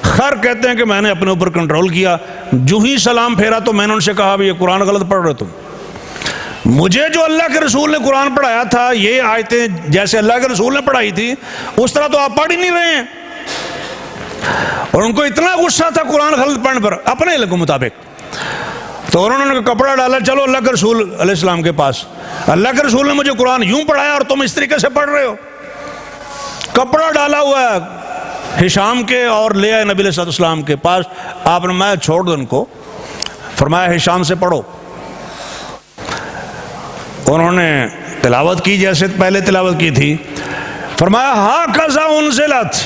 خیر کہتے ہیں کہ میں نے اپنے اوپر کنٹرول کیا، جو ہی سلام پھیرا تو میں نے ان سے کہا بھی یہ قرآن غلط پڑھ رہے ہو تم، مجھے جو اللہ کے رسول نے قرآن پڑھایا تھا، یہ آیتیں جیسے اللہ کے رسول نے پڑھائی تھی اس طرح تو آپ پڑھ ہی نہیں رہے ہیں۔ اور ان کو اتنا غصہ تھا قرآن غلط پڑھنے پر اپنے علم کے مطابق، تو انہوں نے کپڑا ڈالا، چلو اللہ کے رسول علیہ السلام کے پاس، اللہ کے رسول نے مجھے قرآن یوں پڑھایا اور تم اس طریقے سے پڑھ رہے ہو۔ کپڑا ڈالا ہوا ہے ہشام کے اور لے آئے نبی علیہ السلام کے پاس، آپ نے میں چھوڑ دو ان کو، فرمایا ہشام سے پڑھو۔ انہوں نے تلاوت کی جیسے پہلے تلاوت کی تھی، فرمایا ہاکذا انزلت،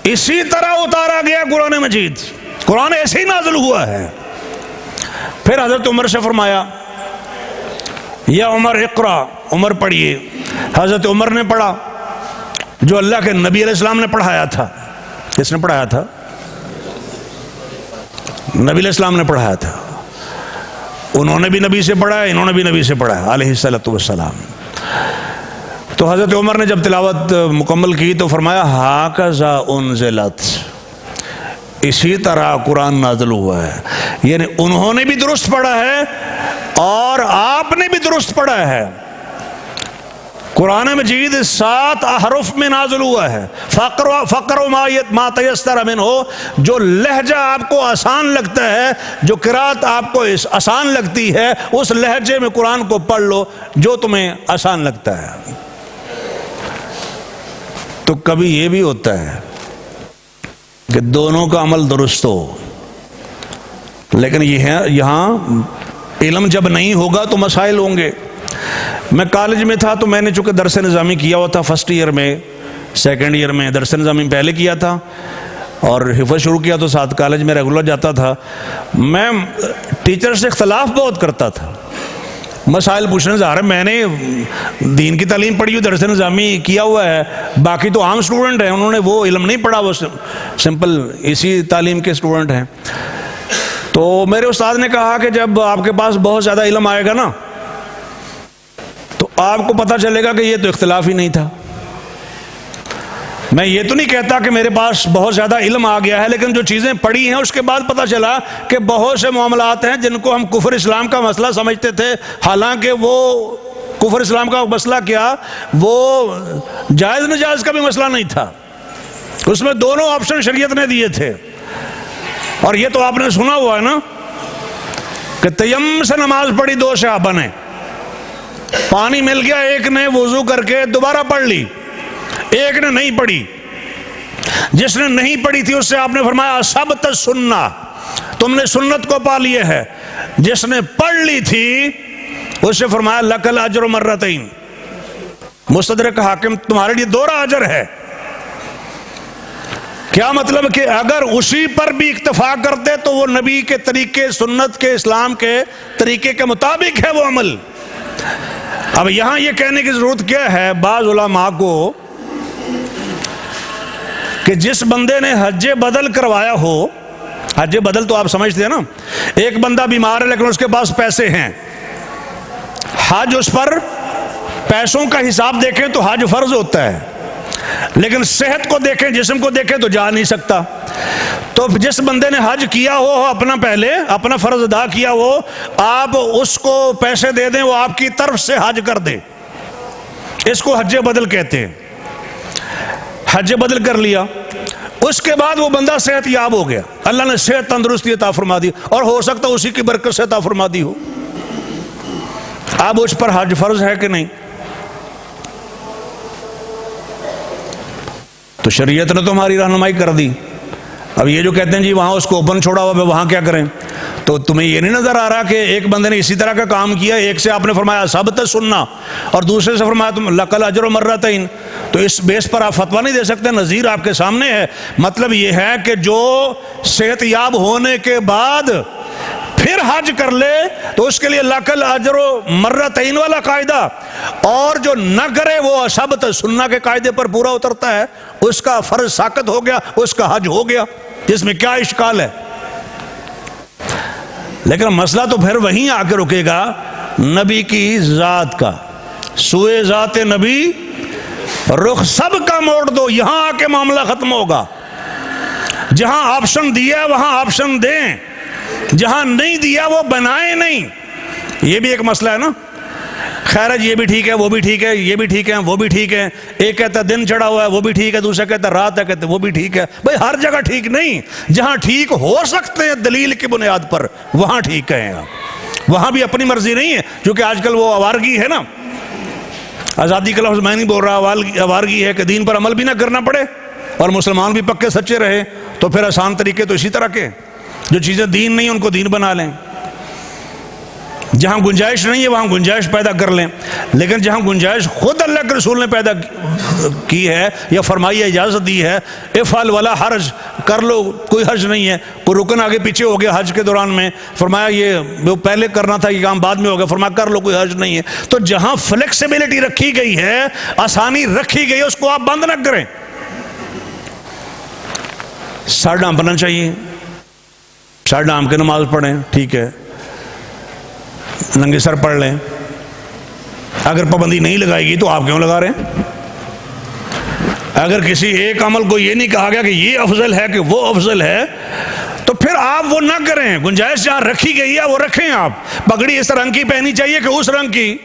اسی طرح اتارا گیا قرآن مجید، قرآن ایسے ہی نازل ہوا ہے۔ پھر حضرت عمر سے فرمایا یا عمر اقرا، عمر پڑھیے۔ حضرت عمر نے پڑھا جو اللہ کے نبی علیہ السلام نے پڑھایا تھا۔ کس نے پڑھایا تھا؟ نبی علیہ السلام نے پڑھایا تھا۔ انہوں نے بھی نبی سے پڑھا ہے، انہوں نے بھی نبی سے پڑھا ہے علیہ الصلوۃ والسلام۔ تو حضرت عمر نے جب تلاوت مکمل کی تو فرمایا ہاکذا انزلت، اسی طرح قرآن نازل ہوا ہے، یعنی انہوں نے بھی درست پڑھا ہے اور آپ نے بھی درست پڑھا ہے۔ قرآن مجید 7 احرف میں نازل ہوا ہے۔ فقروا ما تیسر منہ، جو لہجہ آپ کو آسان لگتا ہے، جو قرات آپ کو آسان لگتی ہے، اس لہجے میں قرآن کو پڑھ لو جو تمہیں آسان لگتا ہے۔ تو کبھی یہ بھی ہوتا ہے کہ دونوں کا عمل درست ہو، لیکن یہ ہے یہاں علم جب نہیں ہوگا تو مسائل ہوں گے۔ میں کالج میں تھا تو میں نے چونکہ درس نظامی کیا ہوا تھا، فرسٹ ایئر میں سیکنڈ ایئر میں درس نظامی پہلے کیا تھا اور حفظ شروع کیا تو ساتھ کالج میں ریگولر جاتا تھا۔ میں ٹیچر سے اختلاف بہت کرتا تھا، مسائل پوچھنے سے آ رہے، میں نے دین کی تعلیم پڑھی ہوئی، درس نظامی کیا ہوا ہے، باقی تو عام سٹوڈنٹ ہیں، انہوں نے وہ علم نہیں پڑھا، وہ سمپل اسی تعلیم کے سٹوڈنٹ ہیں۔ تو میرے استاد نے کہا کہ جب آپ کے پاس بہت زیادہ علم آئے گا نا تو آپ کو پتہ چلے گا کہ یہ تو اختلاف ہی نہیں تھا۔ میں یہ تو نہیں کہتا کہ میرے پاس بہت زیادہ علم آ گیا ہے، لیکن جو چیزیں پڑھی ہیں اس کے بعد پتہ چلا کہ بہت سے معاملات ہیں جن کو ہم کفر اسلام کا مسئلہ سمجھتے تھے، حالانکہ وہ کفر اسلام کا مسئلہ کیا، وہ جائز نجائز کا بھی مسئلہ نہیں تھا، اس میں دونوں آپشن شریعت نے دیے تھے۔ اور یہ تو آپ نے سنا ہوا ہے نا کہ تیمم سے نماز پڑھی 2 صحابہ نے، پانی مل گیا، ایک نے وضو کر کے دوبارہ پڑھ لی، ایک نے نہیں پڑھی۔ جس نے نہیں پڑھی تھی اس سے آپ نے فرمایا اصبت السنہ، تم نے سنت کو پا لیے ہے۔ جس نے پڑھ لی تھی اس سے فرمایا لک الاجر مرتین، مستدرک حاکم تمہارے لیے 2 اجر ہے۔ کیا مطلب کہ اگر اسی پر بھی اکتفا کرتے تو وہ نبی کے طریقے، سنت کے، اسلام کے طریقے کے مطابق ہے وہ عمل۔ اب یہاں یہ کہنے کی ضرورت کیا ہے بعض علماء کو کہ جس بندے نے حج بدل کروایا ہو، حج بدل تو آپ سمجھتے ہیں نا، ایک بندہ بیمار ہے لیکن اس کے پاس پیسے ہیں، حج اس پر پیسوں کا حساب دیکھیں تو حج فرض ہوتا ہے، لیکن صحت کو دیکھیں، جسم کو دیکھیں تو جا نہیں سکتا۔ تو جس بندے نے حج کیا ہو اپنا، پہلے اپنا فرض ادا کیا ہو، آپ اس کو پیسے دے دیں، وہ آپ کی طرف سے حج کر دے، اس کو حج بدل کہتے ہیں۔ حج بدل کر لیا، اس کے بعد وہ بندہ صحت یاب ہو گیا، اللہ نے صحت تندرستی عطا فرما دی، اور ہو سکتا اسی کی برکت سے عطا فرما دی ہو، اب اس پر حج فرض ہے کہ نہیں؟ تو شریعت نے تو ہماری رہنمائی کر دی۔ اب یہ جو کہتے ہیں جی وہاں اس کو اوپن چھوڑا ہوا ہے، وہاں کیا کریں؟ تو تمہیں یہ نہیں نظر آ رہا کہ ایک بندے نے اسی طرح کا کام کیا، ایک سے آپ نے فرمایا ثبت سننا اور دوسرے سے فرمایا تم لک الاجر مرتین، تو اس بیس پر آپ فتویٰ نہیں دے سکتے، نظیر آپ کے سامنے ہے۔ مطلب یہ ہے کہ جو صحت یاب ہونے کے بعد پھر پھر حج کر لے تو اس کے لیے لاکل اجر و مرتین والا قاعدہ، اور جو نہ کرے وہ ثبت سنہ کے قاعدے پر پورا اترتا ہے، اس کا فرض ساقط ہو گیا، اس کا حج ہو گیا، اس میں کیا اشکال ہے؟ لیکن مسئلہ تو پھر وہیں آ کے رکے گا نبی کی ذات کا، سوئے ذات نبی رخ سب کا موڑ دو، یہاں آ کے معاملہ ختم ہوگا۔ جہاں آپشن دیا وہاں آپشن دیں، جہاں نہیں دیا وہ بنائیں نہیں۔ یہ بھی ایک مسئلہ ہے نا، خیر یہ بھی ٹھیک ہے، وہ بھی ٹھیک ہے، یہ بھی ٹھیک ہے، وہ بھی ٹھیک ہے، ایک کہتا ہے دن چڑھا ہوا ہے وہ بھی ٹھیک ہے، دوسرا کہتا ہے رات ہے، کہتے وہ بھی ٹھیک ہے۔ بھئی ہر جگہ ٹھیک نہیں، جہاں ٹھیک ہو سکتے ہیں دلیل کی بنیاد پر وہاں ٹھیک کہیں آپ، وہاں بھی اپنی مرضی نہیں ہے، کیونکہ آج کل وہ آوارگی ہے نا، آزادی کا لفظ میں نہیں بول رہا، آوارگی ہے کہ دین پر عمل بھی نہ کرنا پڑے اور مسلمان بھی پکے سچے رہے، تو پھر آسان طریقے تو اسی طرح کے، جو چیزیں دین نہیں ان کو دین بنا لیں، جہاں گنجائش نہیں ہے وہاں گنجائش پیدا کر لیں۔ لیکن جہاں گنجائش خود اللہ کے رسول نے پیدا کی ہے یا فرمائی ہے، اجازت دی ہے، افعل ولا حرج، کر لو کوئی حرج نہیں ہے، کوئی رکن آگے پیچھے ہو گیا حج کے دوران میں، فرمایا یہ وہ پہلے کرنا تھا یہ کام بعد میں ہوگا، فرمایا کر لو کوئی حرج نہیں ہے۔ تو جہاں فلیکسیبلٹی رکھی گئی ہے، آسانی رکھی گئی ہے، اس کو آپ بند نہ کریں۔ سر ڈھانپنا چاہیے، سر ڈھانپ کے نماز پڑھیں، ٹھیک ہے، ننگے سر پڑھ لیں، اگر پابندی نہیں لگائے گی تو آپ کیوں لگا رہے ہیں؟ اگر کسی ایک عمل کو یہ نہیں کہا گیا کہ یہ افضل ہے کہ وہ افضل ہے تو پھر آپ وہ نہ کریں، گنجائش جہاں رکھی گئی ہے وہ رکھیں۔ آپ پگڑی اس رنگ کی پہنی چاہیے کہ اس رنگ کی،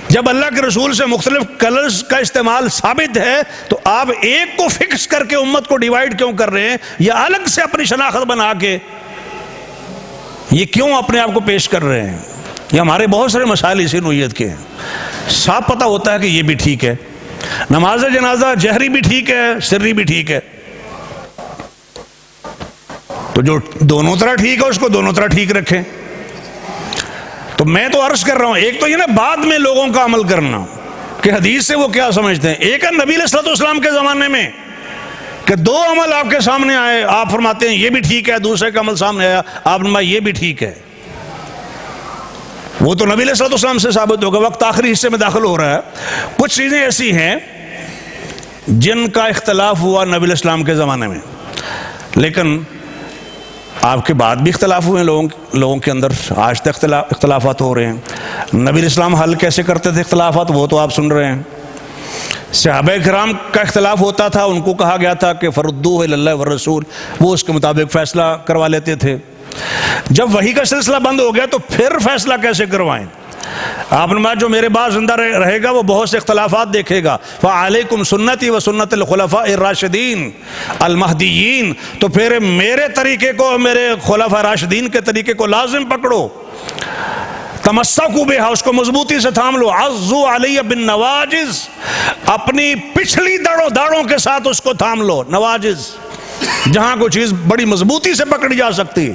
جب اللہ کے رسول سے مختلف کلرز کا استعمال ثابت ہے تو آپ ایک کو فکس کر کے امت کو ڈیوائیڈ کیوں کر رہے ہیں، یا الگ سے اپنی شناخت بنا کے یہ کیوں اپنے آپ کو پیش کر رہے ہیں؟ یہ ہمارے بہت سارے مسائل اسی نوعیت کے ہیں، صاف پتہ ہوتا ہے کہ یہ بھی ٹھیک ہے، نماز جنازہ جہری بھی ٹھیک ہے، سری بھی ٹھیک ہے، تو جو دونوں طرح ٹھیک ہے اس کو دونوں طرح ٹھیک رکھیں۔ تو میں تو عرض کر رہا ہوں، ایک تو یہ نا بعد میں لوگوں کا عمل کرنا کہ حدیث سے وہ کیا سمجھتے ہیں، ایک ہے نبی علیہ الصلوۃ والسلام کے زمانے میں کہ دو عمل آپ کے سامنے آئے، آپ فرماتے ہیں یہ بھی ٹھیک ہے، دوسرے کا عمل سامنے آیا آپ نے یہ بھی ٹھیک ہے، وہ تو نبی علیہ الصلوۃ والسلام سے ثابت ہوگا۔ وقت آخری حصے میں داخل ہو رہا ہے، کچھ چیزیں ایسی ہیں جن کا اختلاف ہوا نبی علیہ السلام کے زمانے میں، لیکن آپ کے بعد بھی اختلاف ہوئے لوگوں کے اندر، آج تک اختلافات ہو رہے ہیں۔ نبی علیہ السلام حل کیسے کرتے تھے اختلافات، وہ تو آپ سن رہے ہیں۔ صحابہ کرام کا اختلاف ہوتا تھا، ان کو کہا گیا تھا کہ فردوہ الی اللہ والرسول، وہ اس کے مطابق فیصلہ کروا لیتے تھے۔ جب وحی کا سلسلہ بند ہو گیا تو پھر فیصلہ کیسے کروائیں؟ آپ نے جو میرے بعد زندہ رہے گا وہ بہت سے اختلافات دیکھے گا، فعلیکم سنتی و سنت الخلفاء الراشدین المہدیین، تو پھر میرے طریقے کو، میرے خلفاء راشدین کے طریقے کو لازم پکڑو، تمسکوا بہا، اس کو مضبوطی سے تھام لو، عضوا علی بالنواجذ، اپنی پچھلی داڑوں کے ساتھ اس کو تھام لو، نواجذ، جہاں کوئی چیز بڑی مضبوطی سے پکڑی جا سکتی،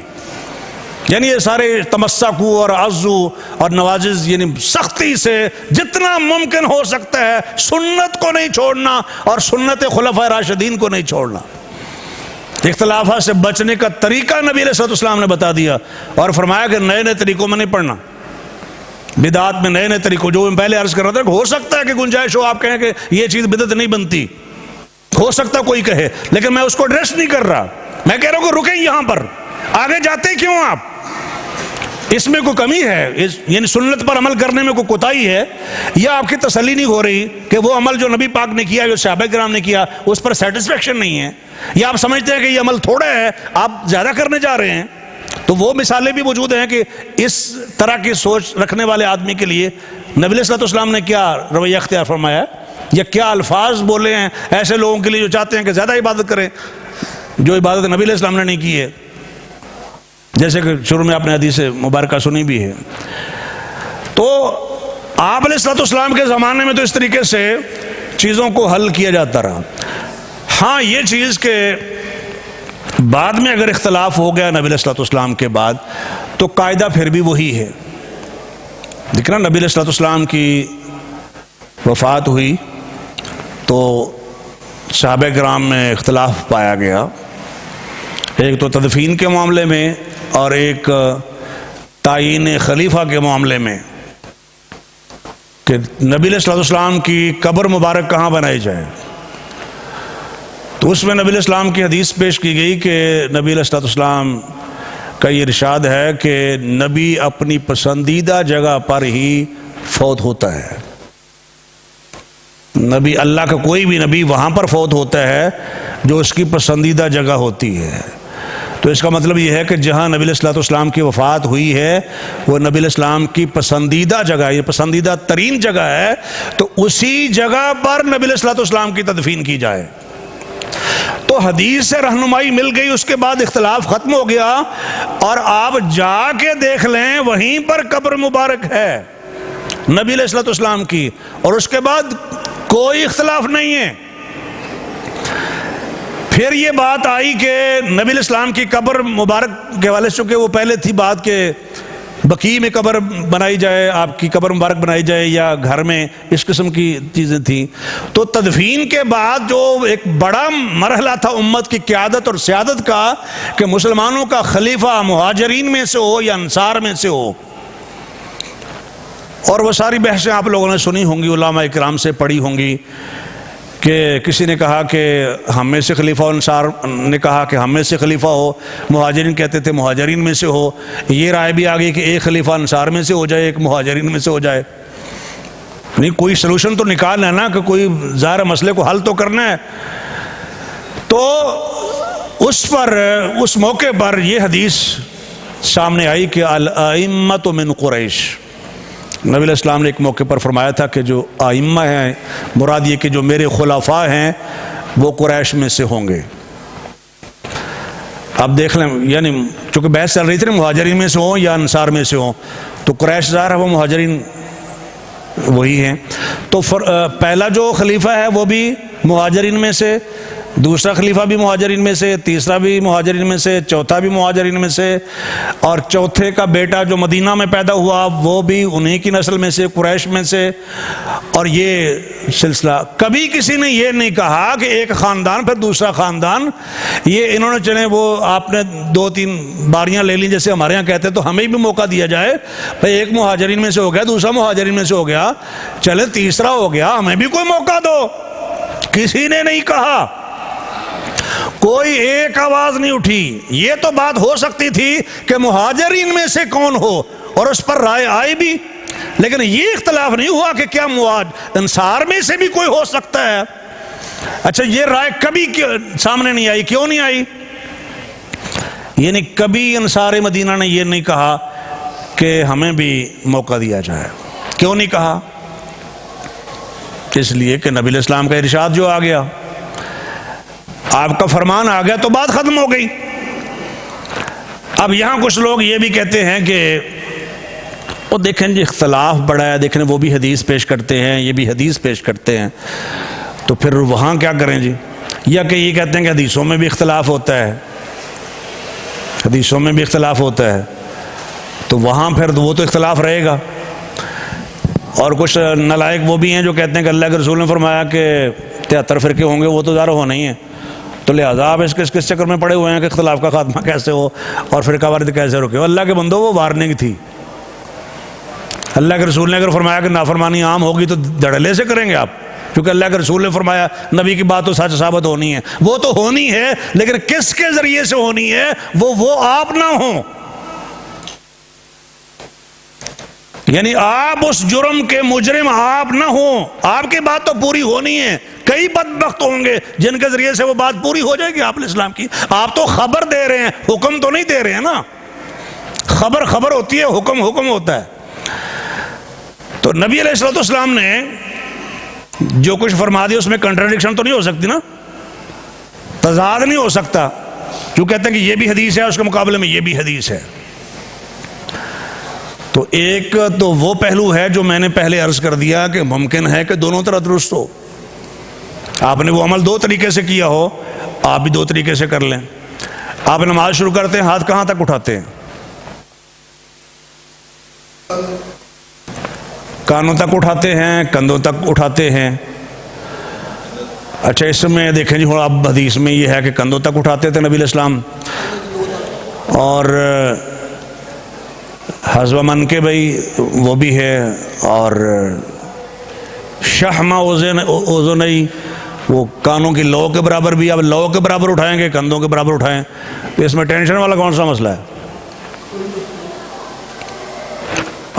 یعنی یہ سارے تمسکو اور عضو اور نواجذ، یعنی سختی سے جتنا ممکن ہو سکتا ہے سنت کو نہیں چھوڑنا اور سنت خلفاء راشدین کو نہیں چھوڑنا۔ اختلافات سے بچنے کا طریقہ نبی علیہ الصلوۃ والسلام نے بتا دیا اور فرمایا کہ نئے نئے طریقوں میں نہیں پڑھنا، بدعات میں نئے نئے طریقوں، جو میں پہلے عرض کر رہا تھا کہ ہو سکتا ہے کہ گنجائش ہو آپ کہیں کہ یہ چیز بدعت نہیں بنتی، ہو سکتا کوئی کہے، لیکن میں اس کو ایڈریس نہیں کر رہا، میں کہہ رہا ہوں کہ رکیں یہاں پر، آگے جاتے کیوں آپ؟ اس میں کوئی کمی ہے، یعنی سنت پر عمل کرنے میں کوئی کوتاہی ہے، یا آپ کی تسلی نہیں ہو رہی کہ وہ عمل جو نبی پاک نے کیا، جو صحابہ کرام نے کیا، اس پر سیٹسفیکشن نہیں ہے، یا آپ سمجھتے ہیں کہ یہ عمل تھوڑا ہے آپ زیادہ کرنے جا رہے ہیں، تو وہ مثالیں بھی موجود ہیں کہ اس طرح کی سوچ رکھنے والے آدمی کے لیے نبی علیہ الصلوۃ والسلام نے کیا رویہ اختیار فرمایا یا کیا الفاظ بولے ہیں ایسے لوگوں کے لیے جو چاہتے ہیں کہ زیادہ عبادت کریں، جو عبادت نبی علیہ السلام نے نہیں کی ہے، جیسے کہ شروع میں آپ نے حدیث مبارکہ سنی بھی ہے۔ تو آپ علیہ الصلوۃ والسلام کے زمانے میں تو اس طریقے سے چیزوں کو حل کیا جاتا رہا۔ ہاں یہ چیز کہ بعد میں اگر اختلاف ہو گیا نبی علیہ الصلوۃ والسلام کے بعد تو قاعدہ پھر بھی وہی ہے، دیکھنا نبی علیہ الصلوۃ والسلام کی وفات ہوئی تو صحابہ کرام میں اختلاف پایا گیا، ایک تو تدفین کے معاملے میں اور ایک تعین خلیفہ کے معاملے میں کہ نبی علیہ السلام کی قبر مبارک کہاں بنائی جائے، تو اس میں نبی علیہ السلام کی حدیث پیش کی گئی کہ نبی علیہ السلام کا یہ ارشاد ہے کہ نبی اپنی پسندیدہ جگہ پر ہی فوت ہوتا ہے. نبی، اللہ کا کوئی بھی نبی وہاں پر فوت ہوتا ہے جو اس کی پسندیدہ جگہ ہوتی ہے. تو اس کا مطلب یہ ہے کہ جہاں نبی علیہ السلام کی وفات ہوئی ہے وہ نبی علیہ السلام کی پسندیدہ جگہ، یہ پسندیدہ ترین جگہ ہے، تو اسی جگہ پر نبی علیہ السلام کی تدفین کی جائے. تو حدیث سے رہنمائی مل گئی، اس کے بعد اختلاف ختم ہو گیا، اور آپ جا کے دیکھ لیں وہیں پر قبر مبارک ہے نبی علیہ السلام کی، اور اس کے بعد کوئی اختلاف نہیں ہے. پھر یہ بات آئی کہ نبی علیہ السلام کی قبر مبارک کے حوالے سے، چونکہ وہ پہلے تھی بات کہ بقیع میں قبر بنائی جائے، آپ کی قبر مبارک بنائی جائے یا گھر میں، اس قسم کی چیزیں تھیں. تو تدفین کے بعد جو ایک بڑا مرحلہ تھا امت کی قیادت اور سیادت کا کہ مسلمانوں کا خلیفہ مہاجرین میں سے ہو یا انصار میں سے ہو، اور وہ ساری بحثیں آپ لوگوں نے سنی ہوں گی، علماء کرام سے پڑھی ہوں گی کہ کسی نے کہا کہ ہم میں سے خلیفہ ہو، انصار نے کہا کہ ہم میں سے خلیفہ ہو، مہاجرین کہتے تھے مہاجرین میں سے ہو. یہ رائے بھی آ گئی کہ ایک خلیفہ انصار میں سے ہو جائے، ایک مہاجرین میں سے ہو جائے. نہیں، کوئی سلوشن تو نکالنا ہے نا، کہ کوئی ظاہر مسئلے کو حل تو کرنا ہے. تو اس موقع پر یہ حدیث سامنے آئی کہ الائمۃ من قریش. نبی علیہ السلام نے ایک موقع پر فرمایا تھا کہ جو ائمہ ہیں، مراد یہ کہ جو میرے خلفاء ہیں وہ قریش میں سے ہوں گے. اب دیکھ لیں، یعنی چونکہ بحث چل رہی تھی نا مہاجرین میں سے ہوں یا انصار میں سے ہوں، تو قریش ظاہر ہے وہ مہاجرین وہی ہیں. تو پہلا جو خلیفہ ہے وہ بھی مہاجرین میں سے، دوسرا خلیفہ بھی مہاجرین میں سے، تیسرا بھی مہاجرین میں سے، چوتھا بھی مہاجرین میں سے، اور چوتھے کا بیٹا جو مدینہ میں پیدا ہوا وہ بھی انہی کی نسل میں سے، قریش میں سے. اور یہ سلسلہ کبھی کسی نے یہ نہیں کہا کہ ایک خاندان پھر دوسرا خاندان، یہ انہوں نے چلیں وہ آپ نے 2-3 باریاں لے لیں جیسے ہمارے یہاں کہتے ہیں، تو ہمیں بھی موقع دیا جائے بھئی ایک مہاجرین میں سے ہو گیا، دوسرا مہاجرین میں سے ہو گیا، چلے تیسرا ہو گیا، ہمیں بھی کوئی موقع دو. کسی نے نہیں کہا، کوئی ایک آواز نہیں اٹھی. یہ تو بات ہو سکتی تھی کہ مہاجرین میں سے کون ہو، اور اس پر رائے آئی بھی، لیکن یہ اختلاف نہیں ہوا کہ کیا انصار میں سے بھی کوئی ہو سکتا ہے. اچھا، یہ رائے کبھی سامنے نہیں آئی. کیوں نہیں آئی؟ یعنی کبھی انصار مدینہ نے یہ نہیں کہا کہ ہمیں بھی موقع دیا جائے. کیوں نہیں کہا؟ اس لیے کہ نبی علیہ السلام کا ارشاد جو آ گیا، آپ کا فرمان آ گیا تو بات ختم ہو گئی. اب یہاں کچھ لوگ یہ بھی کہتے ہیں کہ وہ دیکھیں جی اختلاف بڑا ہے، دیکھیں وہ بھی حدیث پیش کرتے ہیں، یہ بھی حدیث پیش کرتے ہیں، تو پھر وہاں کیا کریں جی؟ یا کہ یہ کہتے ہیں کہ حدیثوں میں بھی اختلاف ہوتا ہے، حدیثوں میں بھی اختلاف ہوتا ہے، تو وہاں پھر وہ تو اختلاف رہے گا. اور کچھ نالائق وہ بھی ہیں جو کہتے ہیں کہ اللہ کے رسول نے فرمایا کہ 73 فرقے ہوں گے، وہ تو ظاہر ہونا ہی ہے، تو لہٰذا آپ اس کس چکر میں پڑے ہوئے ہیں کہ اختلاف کا خاتمہ کیسے ہو اور فرقہ واریت کیسے رکے. اللہ کے بندو، وہ وارننگ تھی. اللہ کے رسول نے اگر فرمایا کہ نافرمانی عام ہوگی تو دھڑلے سے کریں گے آپ، کیونکہ اللہ کے رسول نے فرمایا نبی کی بات تو سچ ثابت ہونی ہے. وہ تو ہونی ہے، لیکن کس کے ذریعے سے ہونی ہے؟ وہ آپ نہ ہوں. یعنی آپ اس جرم کے مجرم آپ نہ ہوں. آپ کی بات تو پوری ہونی ہے. کئی بدبخت ہوں گے جن کے ذریعے سے وہ بات پوری ہو جائے گی آپ علیہ السلام کی. آپ تو خبر دے رہے ہیں، حکم تو نہیں دے رہے ہیں نا. خبر ہوتی ہے، حکم ہوتا ہے. تو نبی علیہ السلام نے جو کچھ فرما دیا اس میں کنٹراڈکشن تو نہیں ہو سکتی نا، تضاد نہیں ہو سکتا. جو کہتے ہیں کہ یہ بھی حدیث ہے، اس کے مقابلے میں یہ بھی حدیث ہے. تو ایک تو وہ پہلو ہے جو میں نے پہلے عرض کر دیا کہ ممکن ہے کہ دونوں طرح درست ہو. آپ نے وہ عمل 2 طریقے سے کیا ہو، آپ بھی 2 طریقے سے کر لیں. آپ نماز شروع کرتے ہیں، ہاتھ کہاں تک اٹھاتے ہیں؟ کانوں تک اٹھاتے ہیں، کندھوں تک اٹھاتے ہیں. اچھا، اس میں دیکھیں جی، اب حدیث میں یہ ہے کہ کندھوں تک اٹھاتے تھے نبی علیہ السلام، اور حزب من کے بھائی وہ بھی ہے، اور شہما اوزنئی وہ کانوں کی لو کے برابر بھی، اب لو کے برابر اٹھائیں گے کندھوں کے برابر اٹھائیں، اس میں ٹینشن والا کون سا مسئلہ ہے؟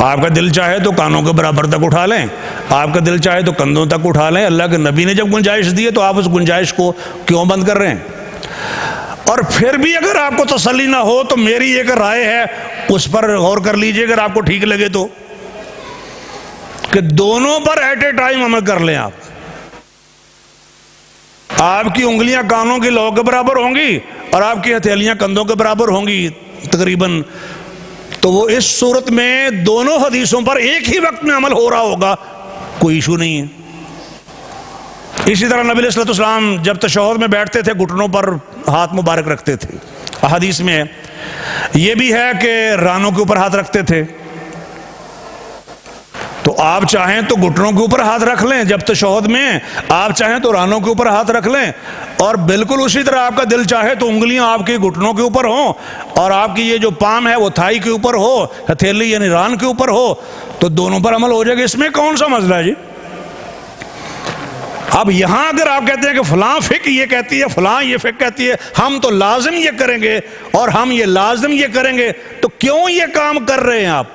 آپ کا دل چاہے تو کانوں کے برابر تک اٹھا لیں، آپ کا دل چاہے تو کندھوں تک اٹھا لیں، اللہ کے نبی نے جب گنجائش دی ہے تو آپ اس گنجائش کو کیوں بند کر رہے ہیں؟ اور پھر بھی اگر آپ کو تسلی نہ ہو تو میری ایک رائے ہے، اس پر غور کر لیجئے اگر آپ کو ٹھیک لگے تو، کہ دونوں پر ایٹ اے ٹائم عمل کر لیں۔ آپ کی انگلیاں کانوں کی لو کے برابر ہوں گی اور آپ کی ہتھیلیاں کندھوں کے برابر ہوں گی تقریباً، تو وہ اس صورت میں دونوں حدیثوں پر ایک ہی وقت میں عمل ہو رہا ہوگا، کوئی ایشو نہیں ہے۔ اسی طرح نبی علیہ السلام جب تشہد میں بیٹھتے تھے گھٹنوں پر ہاتھ مبارک رکھتے تھے، احادیث میں یہ بھی ہے کہ رانوں کے اوپر ہاتھ رکھتے تھے، تو آپ چاہیں تو گھٹنوں کے اوپر ہاتھ رکھ لیں جب تشہد میں، آپ چاہیں تو رانوں کے اوپر ہاتھ رکھ لیں، اور بالکل اسی طرح آپ کا دل چاہے تو انگلیاں آپ کے گھٹنوں کے اوپر ہوں اور آپ کی یہ جو پام ہے وہ تھائی کے اوپر ہو، ہتھیلی یعنی ران کے اوپر ہو، تو دونوں پر عمل ہو جائے گا۔ اس میں کون سا مسئلہ ہے جی؟ اب یہاں اگر آپ کہتے ہیں کہ فلاں فقہ یہ کہتی ہے، فلاں یہ فقہ کہتی ہے، ہم تو لازم یہ کریں گے اور ہم یہ لازم یہ کریں گے، تو کیوں یہ کام کر رہے ہیں آپ؟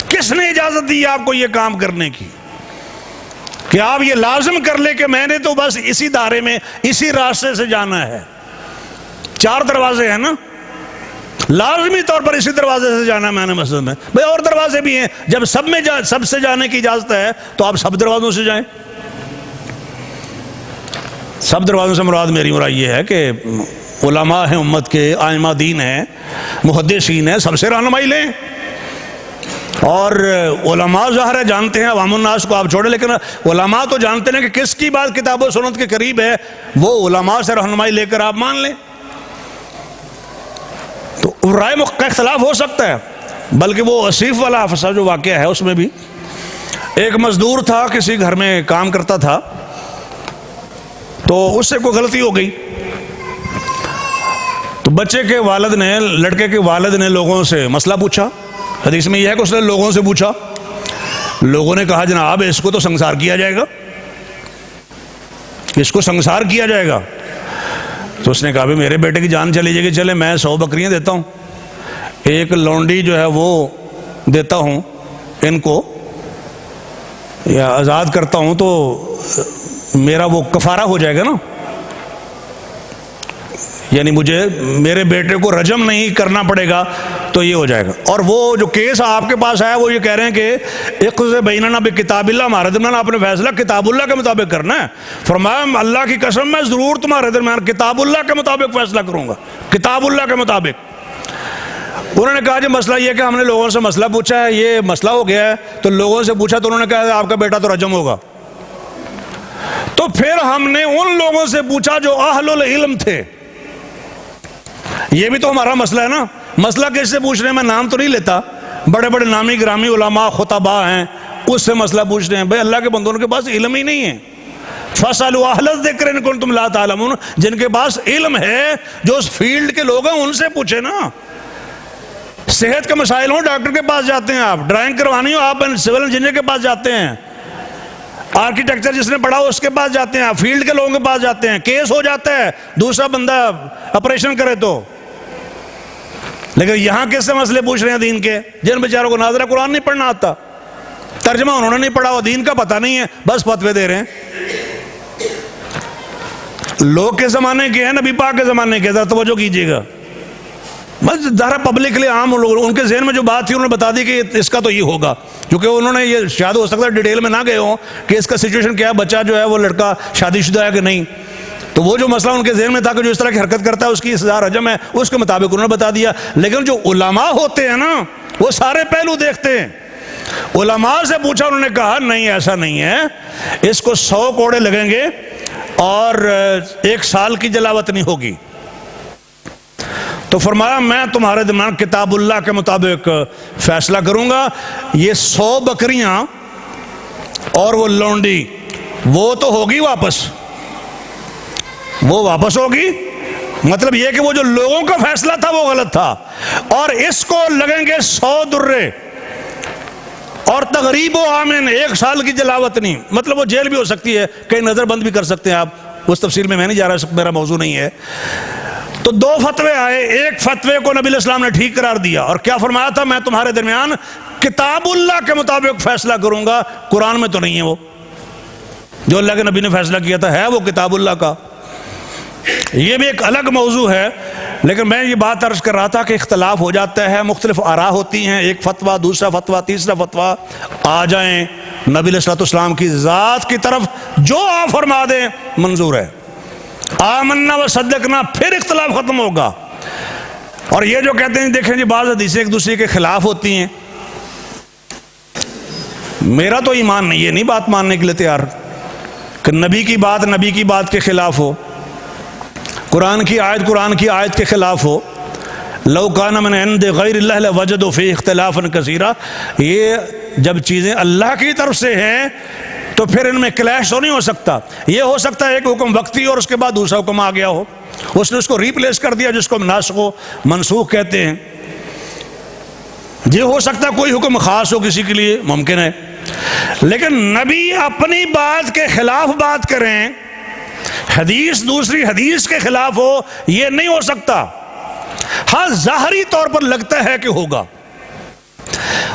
کس نے اجازت دی آپ کو یہ کام کرنے کی کہ آپ یہ لازم کر لیں کہ میں نے تو بس اسی دائرے میں اسی راستے سے جانا ہے؟ 4 دروازے ہیں نا، لازمی طور پر اسی دروازے سے جانا ہے میں نے مسجد میں، بھئی اور دروازے بھی ہیں، جب سب سے جانے کی اجازت ہے تو آپ سب دروازوں سے جائیں۔ سب دروازوں سے مراد میری مراد یہ ہے کہ علماء ہیں امت کے، ائمہ دین ہیں، محدثین ہیں، سب سے رہنمائی لیں، اور علماء ظاہر ہے جانتے ہیں، عوام الناس کو آپ چھوڑیں، لیکن علماء تو جانتے ہیں کہ کس کی بات کتاب و سنت کے قریب ہے، وہ علماء سے رہنمائی لے کر آپ مان لیں۔ تو رائے کا اختلاف ہو سکتا ہے، بلکہ وہ اسیف والا حادثہ جو واقعہ ہے اس میں بھی ایک مزدور تھا، کسی گھر میں کام کرتا تھا، تو اس سے کوئی غلطی ہو گئی، تو بچے کے والد نے، لڑکے کے والد نے لوگوں سے مسئلہ پوچھا، حدیث میں یہ ہے کہ اس نے لوگوں سے پوچھا، لوگوں نے کہا جناب اس کو تو سنسار کیا جائے گا، اس کو سنسار کیا جائے گا۔ تو اس نے کہا بھی میرے بیٹے کی جان چلی جائے گی، چلے میں 100 بکریاں دیتا ہوں، ایک لونڈی جو ہے وہ دیتا ہوں ان کو، یا آزاد کرتا ہوں، تو میرا وہ کفارہ ہو جائے گا نا، یعنی مجھے میرے بیٹے کو رجم نہیں کرنا پڑے گا، تو یہ ہو جائے گا۔ اور وہ جو کیس آپ کے پاس آیا وہ یہ کہہ رہے ہیں کہ اقضِ بیننا بکتاب اللہ، ہمارے درمیان آپ نے فیصلہ کتاب اللہ کے مطابق کرنا ہے۔ فرمایا اللہ کی قسم میں ضرور تمہارے درمیان کتاب اللہ کے مطابق فیصلہ کروں گا، کتاب اللہ کے مطابق۔ انہوں نے کہا جی مسئلہ یہ کہ ہم نے لوگوں سے مسئلہ پوچھا ہے، یہ مسئلہ ہو گیا ہے، تو لوگوں سے پوچھا تو انہوں نے کہا آپ کا بیٹا تو رجم ہوگا۔ تو پھر ہم نے ان لوگوں سے پوچھا جو اہل العلم تھے، یہ بھی تو ہمارا مسئلہ ہے نا، مسئلہ کس سے پوچھ رہے ہیں؟ میں نام تو نہیں لیتا، بڑے بڑے نامی گرامی علماء خطباء ہیں، اس سے مسئلہ پوچھ رہے ہیں۔ بھائی اللہ کے بندوں کے پاس علم ہی نہیں ہے، فَاسْأَلُوا أَهْلَ الذِّكْرِ إِن كُنتُمْ لَا تَعْلَمُونَ، جن کے پاس علم ہے، جو اس فیلڈ کے لوگ ہیں ان سے پوچھے نا۔ صحت کے مسائل ہوں ڈاکٹر کے پاس جاتے ہیں آپ، ڈرائنگ کروانی ہو آپ سول انجینئر کے پاس جاتے ہیں، آرکیٹیکچر جس نے پڑھا اس کے پاس جاتے ہیں، فیلڈ کے لوگوں کے پاس جاتے ہیں، کیس ہو جاتا ہے دوسرا بندہ آپریشن کرے تو۔ لیکن یہاں کس سے مسئلے پوچھ رہے ہیں دین کے؟ جن بیچاروں کو ناظرہ قرآن نہیں پڑھنا آتا، ترجمہ انہوں نے نہیں پڑھا، وہ دین کا پتہ نہیں ہے، بس فتوے دے رہے ہیں۔ لوگ کے زمانے کے ہیں، نبی پاک کے زمانے کے، ذرا توجہ کیجیے گا، بس ذرا پبلکلی عام لوگ ان کے ذہن میں جو بات تھی انہوں نے بتا دی کہ اس کا تو یہ ہوگا، کیونکہ انہوں نے یہ شاید ہو سکتا ہے ڈیٹیل میں نہ گئے ہوں کہ اس کا سچویشن کیا ہے، بچہ جو ہے وہ لڑکا شادی شدہ ہے کہ نہیں، تو وہ جو مسئلہ ان کے ذہن میں تھا کہ جو اس طرح کی حرکت کرتا ہے اس کی سزا رجم ہے، اس کے مطابق انہوں نے بتا دیا۔ لیکن جو علماء ہوتے ہیں نا وہ سارے پہلو دیکھتے ہیں، علماء سے پوچھا، انہوں نے کہا نہیں ایسا نہیں ہے، اس کو 100 کوڑے لگیں گے اور 1 سال کی جلاوت نہیں ہوگی۔ تو فرمایا میں تمہارے درمیان کتاب اللہ کے مطابق فیصلہ کروں گا، یہ 100 بکریاں اور وہ لونڈی وہ تو ہوگی واپس، وہ واپس ہوگی، مطلب یہ کہ وہ جو لوگوں کا فیصلہ تھا وہ غلط تھا، اور اس کو لگیں گے 100 درے اور تغریب و آمن 1 سال کی جلاوت نہیں، مطلب وہ جیل بھی ہو سکتی ہے، کہیں نظر بند بھی کر سکتے ہیں آپ، اس تفصیل میں نہیں جا رہا، میرا موضوع نہیں ہے۔ تو 2 فتوے آئے، ایک فتوے کو نبی علیہ السلام نے ٹھیک قرار دیا اور کیا فرمایا تھا، میں تمہارے درمیان کتاب اللہ کے مطابق فیصلہ کروں گا، قرآن میں تو نہیں ہے، وہ جو اللہ کے نبی نے فیصلہ کیا تھا ہے وہ کتاب اللہ کا۔ یہ بھی ایک الگ موضوع ہے، لیکن میں یہ بات عرض کر رہا تھا کہ اختلاف ہو جاتا ہے، مختلف آراء ہوتی ہیں، ایک فتویٰ، دوسرا فتویٰ، تیسرا فتویٰ، آ جائیں نبی علیہ السلام کی ذات کی طرف، جو آپ فرما دیں منظور ہے، آمنا و صدقنا، پھر اختلاف ختم ہوگا۔ اور یہ جو کہتے ہیں دیکھیں جی بعض حدیثیں ایک دوسرے کے خلاف ہوتی ہیں، میرا تو ایمان نہیں، یہ نہیں بات ماننے کے لیے تیار کہ نبی کی بات کے خلاف ہو، قرآن کی آیت کے خلاف ہو، لو کان من عند غیر اللہ لوجدوا فیہ اختلافا کثیرا۔ یہ جب چیزیں اللہ کی طرف سے ہیں تو پھر ان میں کلیش تو نہیں ہو سکتا۔ یہ ہو سکتا ہے ایک حکم وقتی اور اس کے بعد دوسرا حکم آ گیا ہو، اس نے اس کو ریپلیس کر دیا، جس کو ناسخ و منسوخ کہتے ہیں۔ یہ ہو سکتا ہے کوئی حکم خاص ہو کسی کے لیے، ممکن ہے، لیکن نبی اپنی بات کے خلاف بات کریں، حدیث دوسری حدیث کے خلاف ہو، یہ نہیں ہو سکتا۔ ہاں ظاہری طور پر لگتا ہے کہ ہوگا،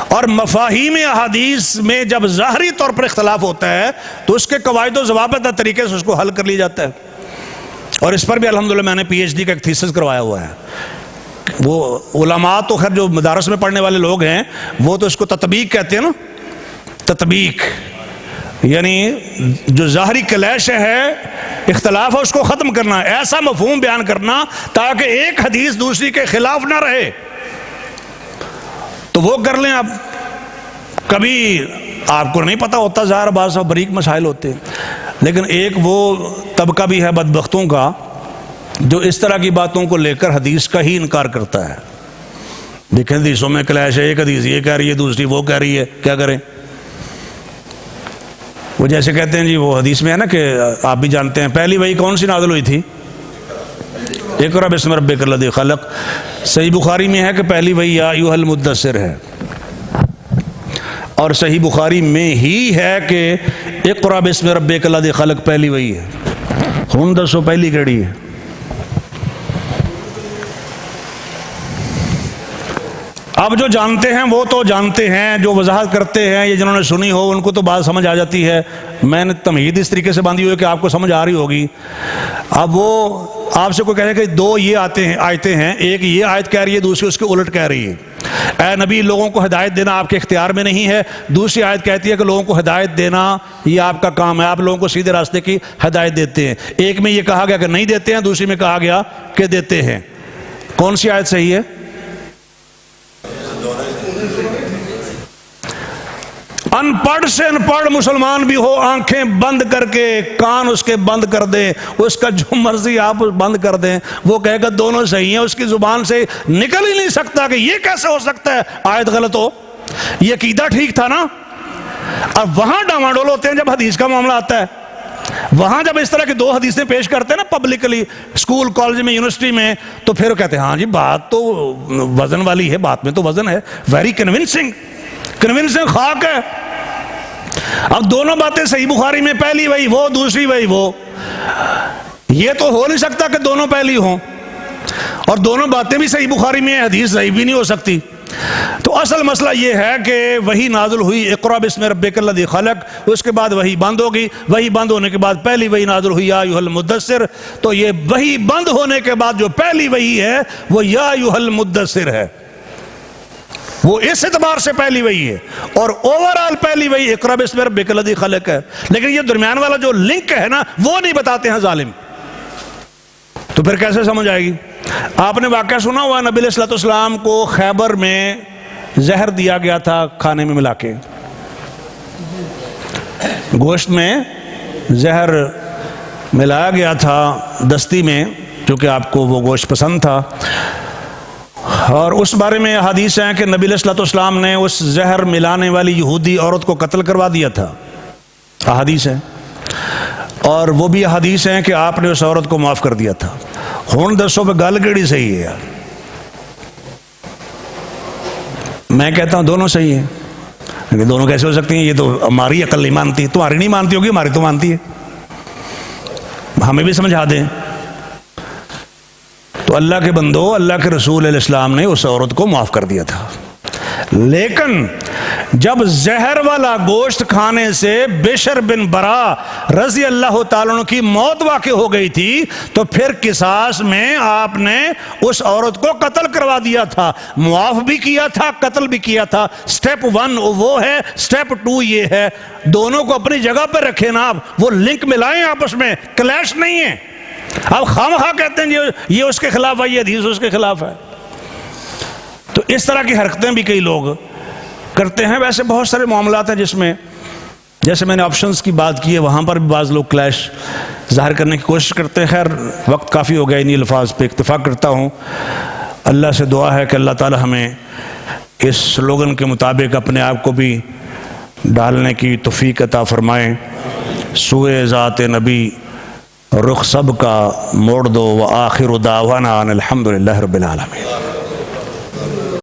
اور مفاہیم احادیث میں جب ظاہری طور پر اختلاف ہوتا ہے تو اس کے قواعد و ضوابط طریقے سے اس کو حل کر لیا جاتا ہے، اور اس پر بھی الحمدللہ میں نے PhD کا ایک تھیسس کروایا ہوا ہے۔ وہ علماء تو خیر جو مدارس میں پڑھنے والے لوگ ہیں وہ تو اس کو تطبیق کہتے ہیں نا، تطبیق یعنی جو ظاہری کلیش ہے، اختلاف ہے، اس کو ختم کرنا، ایسا مفہوم بیان کرنا تاکہ ایک حدیث دوسری کے خلاف نہ رہے، تو وہ کر لیں آپ۔ کبھی آپ کو نہیں پتا ہوتا، ظاہر بعض بریک مسائل ہوتے ہیں، لیکن ایک وہ طبقہ بھی ہے بدبختوں کا جو اس طرح کی باتوں کو لے کر حدیث کا ہی انکار کرتا ہے۔ دیکھیں حدیثوں میں کلیش ہے، ایک حدیث یہ کہہ رہی ہے، دوسری وہ کہہ رہی ہے، کیا کریں؟ وہ جیسے کہتے ہیں جی وہ حدیث میں ہے نا کہ آپ بھی جانتے ہیں پہلی وحی کون سی نازل ہوئی تھی؟ اقرأ باسم ربک الذی خلق۔ صحیح بخاری میں ہے کہ پہلی وحی یا ایھا المدثر ہے، اور صحیح بخاری میں ہی ہے کہ اقرأ باسم ربک الذی خلق پہلی وحی ہے۔ ہن دسو پہلی کیڑی ہے؟ اب جو جانتے ہیں وہ تو جانتے ہیں، جو وضاحت کرتے ہیں یا جنہوں نے سنی ہو ان کو تو بات سمجھ آ جاتی ہے۔ میں نے تمہید اس طریقے سے باندھی ہوئی کہ آپ کو سمجھ آ رہی ہوگی۔ اب وہ آپ سے کوئی کہے کہ 2 یہ آیتیں ہیں، ایک یہ آیت کہہ رہی ہے، دوسری اس کے الٹ کہہ رہی ہے، اے نبی لوگوں کو ہدایت دینا آپ کے اختیار میں نہیں ہے۔ دوسری آیت کہتی ہے کہ لوگوں کو ہدایت دینا یہ آپ کا کام ہے، آپ لوگوں کو سیدھے راستے کی ہدایت دیتے ہیں۔ ایک میں یہ کہا گیا کہ نہیں دیتے ہیں، دوسری میں کہا گیا کہ دیتے ہیں۔ کون سی آیت صحیح ہے؟ ان پڑھ سے ان پڑھ مسلمان بھی ہو، آنکھیں بند کر کے کان اس کے بند کر دیں، اس کا جو مرضی آپ بند کر دیں، وہ کہے گا دونوں صحیح ہیں، اس کی زبان سے نکل ہی نہیں سکتا کہ یہ کیسے ہو سکتا ہے آیت غلط ہو، یہ عقیدہ ٹھیک تھا نا۔ اب وہاں ڈاواڈول ہوتے ہیں جب حدیث کا معاملہ آتا ہے، وہاں جب اس طرح کی 2 حدیثیں پیش کرتے ہیں نا پبلکلی، اسکول کالج میں یونیورسٹی میں، تو پھر وہ کہتے ہیں ہاں جی بات تو وزن والی ہے، بات میں تو وزن ہے، ویری کنونسنگ خاک ہے۔ اب دونوں باتیں صحیح بخاری میں پہلی وہی وہ، دوسری وہی وہ، یہ تو ہو نہیں سکتا کہ دونوں پہلی ہوں، اور دونوں باتیں بھی صحیح بخاری میں ہیں، حدیث صحیح بھی نہیں ہو سکتی۔ تو اصل مسئلہ یہ ہے کہ وہی نازل ہوئی اقرأ باسم ربک الذی خلق، اس کے بعد وہی بند ہو گئی، وہی بند ہونے کے بعد پہلی وہی نازل ہوئی یا ایھا المدثر، تو یہ وہی بند ہونے کے بعد جو پہلی وہی ہے وہ یا ایھا المدثر ہے، وہ اس اعتبار سے پہلی وحی ہے، اور اوورآل پہلی وحی اقرأ باسم ربک الذی خلق ہے، لیکن یہ درمیان والا جو لنک ہے نا وہ نہیں بتاتے ہیں ظالم، تو پھر کیسے سمجھ آئے گی؟ آپ نے واقعہ سنا ہوا نبی علیہ السلام کو خیبر میں زہر دیا گیا تھا کھانے میں ملا کے، گوشت میں زہر ملایا گیا تھا دستی میں، چونکہ آپ کو وہ گوشت پسند تھا، اور اس بارے میں حدیث ہیں کہ نبی علیہ السلام نے اس زہر ملانے والی یہودی عورت کو قتل کروا دیا تھا، احادیث ہیں، اور وہ بھی حدیث ہیں کہ آپ نے اس عورت کو معاف کر دیا تھا، ہن دسو پہ گل کیڑی صحیح ہے یار؟ میں کہتا ہوں دونوں صحیح ہیں. لیکن دونوں کیسے ہو سکتی ہیں؟ یہ تو ہماری عقل نہیں مانتی. تمہاری نہیں مانتی ہوگی، ہماری تو مانتی ہے. ہمیں بھی سمجھا دیں. تو اللہ کے بندو، اللہ کے رسول علیہ السلام نے اس عورت کو معاف کر دیا تھا. لیکن جب زہر والا گوشت کھانے سے بشر بن برا رضی اللہ تعالیٰ عنہ کی موت واقع ہو گئی تھی تو پھر قصاص میں آپ نے اس عورت کو قتل کروا دیا تھا. معاف بھی کیا تھا، قتل بھی کیا تھا. سٹیپ 1 وہ ہے، سٹیپ 2 یہ ہے. دونوں کو اپنی جگہ پر رکھیں نا آپ، وہ لنک ملائیں آپس میں، کلیش نہیں ہے. آپ خواہ کہتے ہیں یہ اس کے خلاف ہے، یہ حدیث اس کے خلاف ہے. تو اس طرح کی حرکتیں بھی کئی لوگ کرتے ہیں. ویسے بہت سارے معاملات ہیں جس میں، جیسے میں نے آپشنز کی بات کی ہے، وہاں پر بھی بعض لوگ کلیش ظاہر کرنے کی کوشش کرتے ہیں. خیر وقت کافی ہو گیا، انہی الفاظ پہ اکتفا کرتا ہوں. اللہ سے دعا ہے کہ اللہ تعالی ہمیں اس سلوگن کے مطابق اپنے آپ کو بھی ڈالنے کی توفیق عطا فرمائیں. سوئے ذات نبی رخ سب کا موڑ دو، وآخر دعوانا ان الحمدللہ رب العالمین.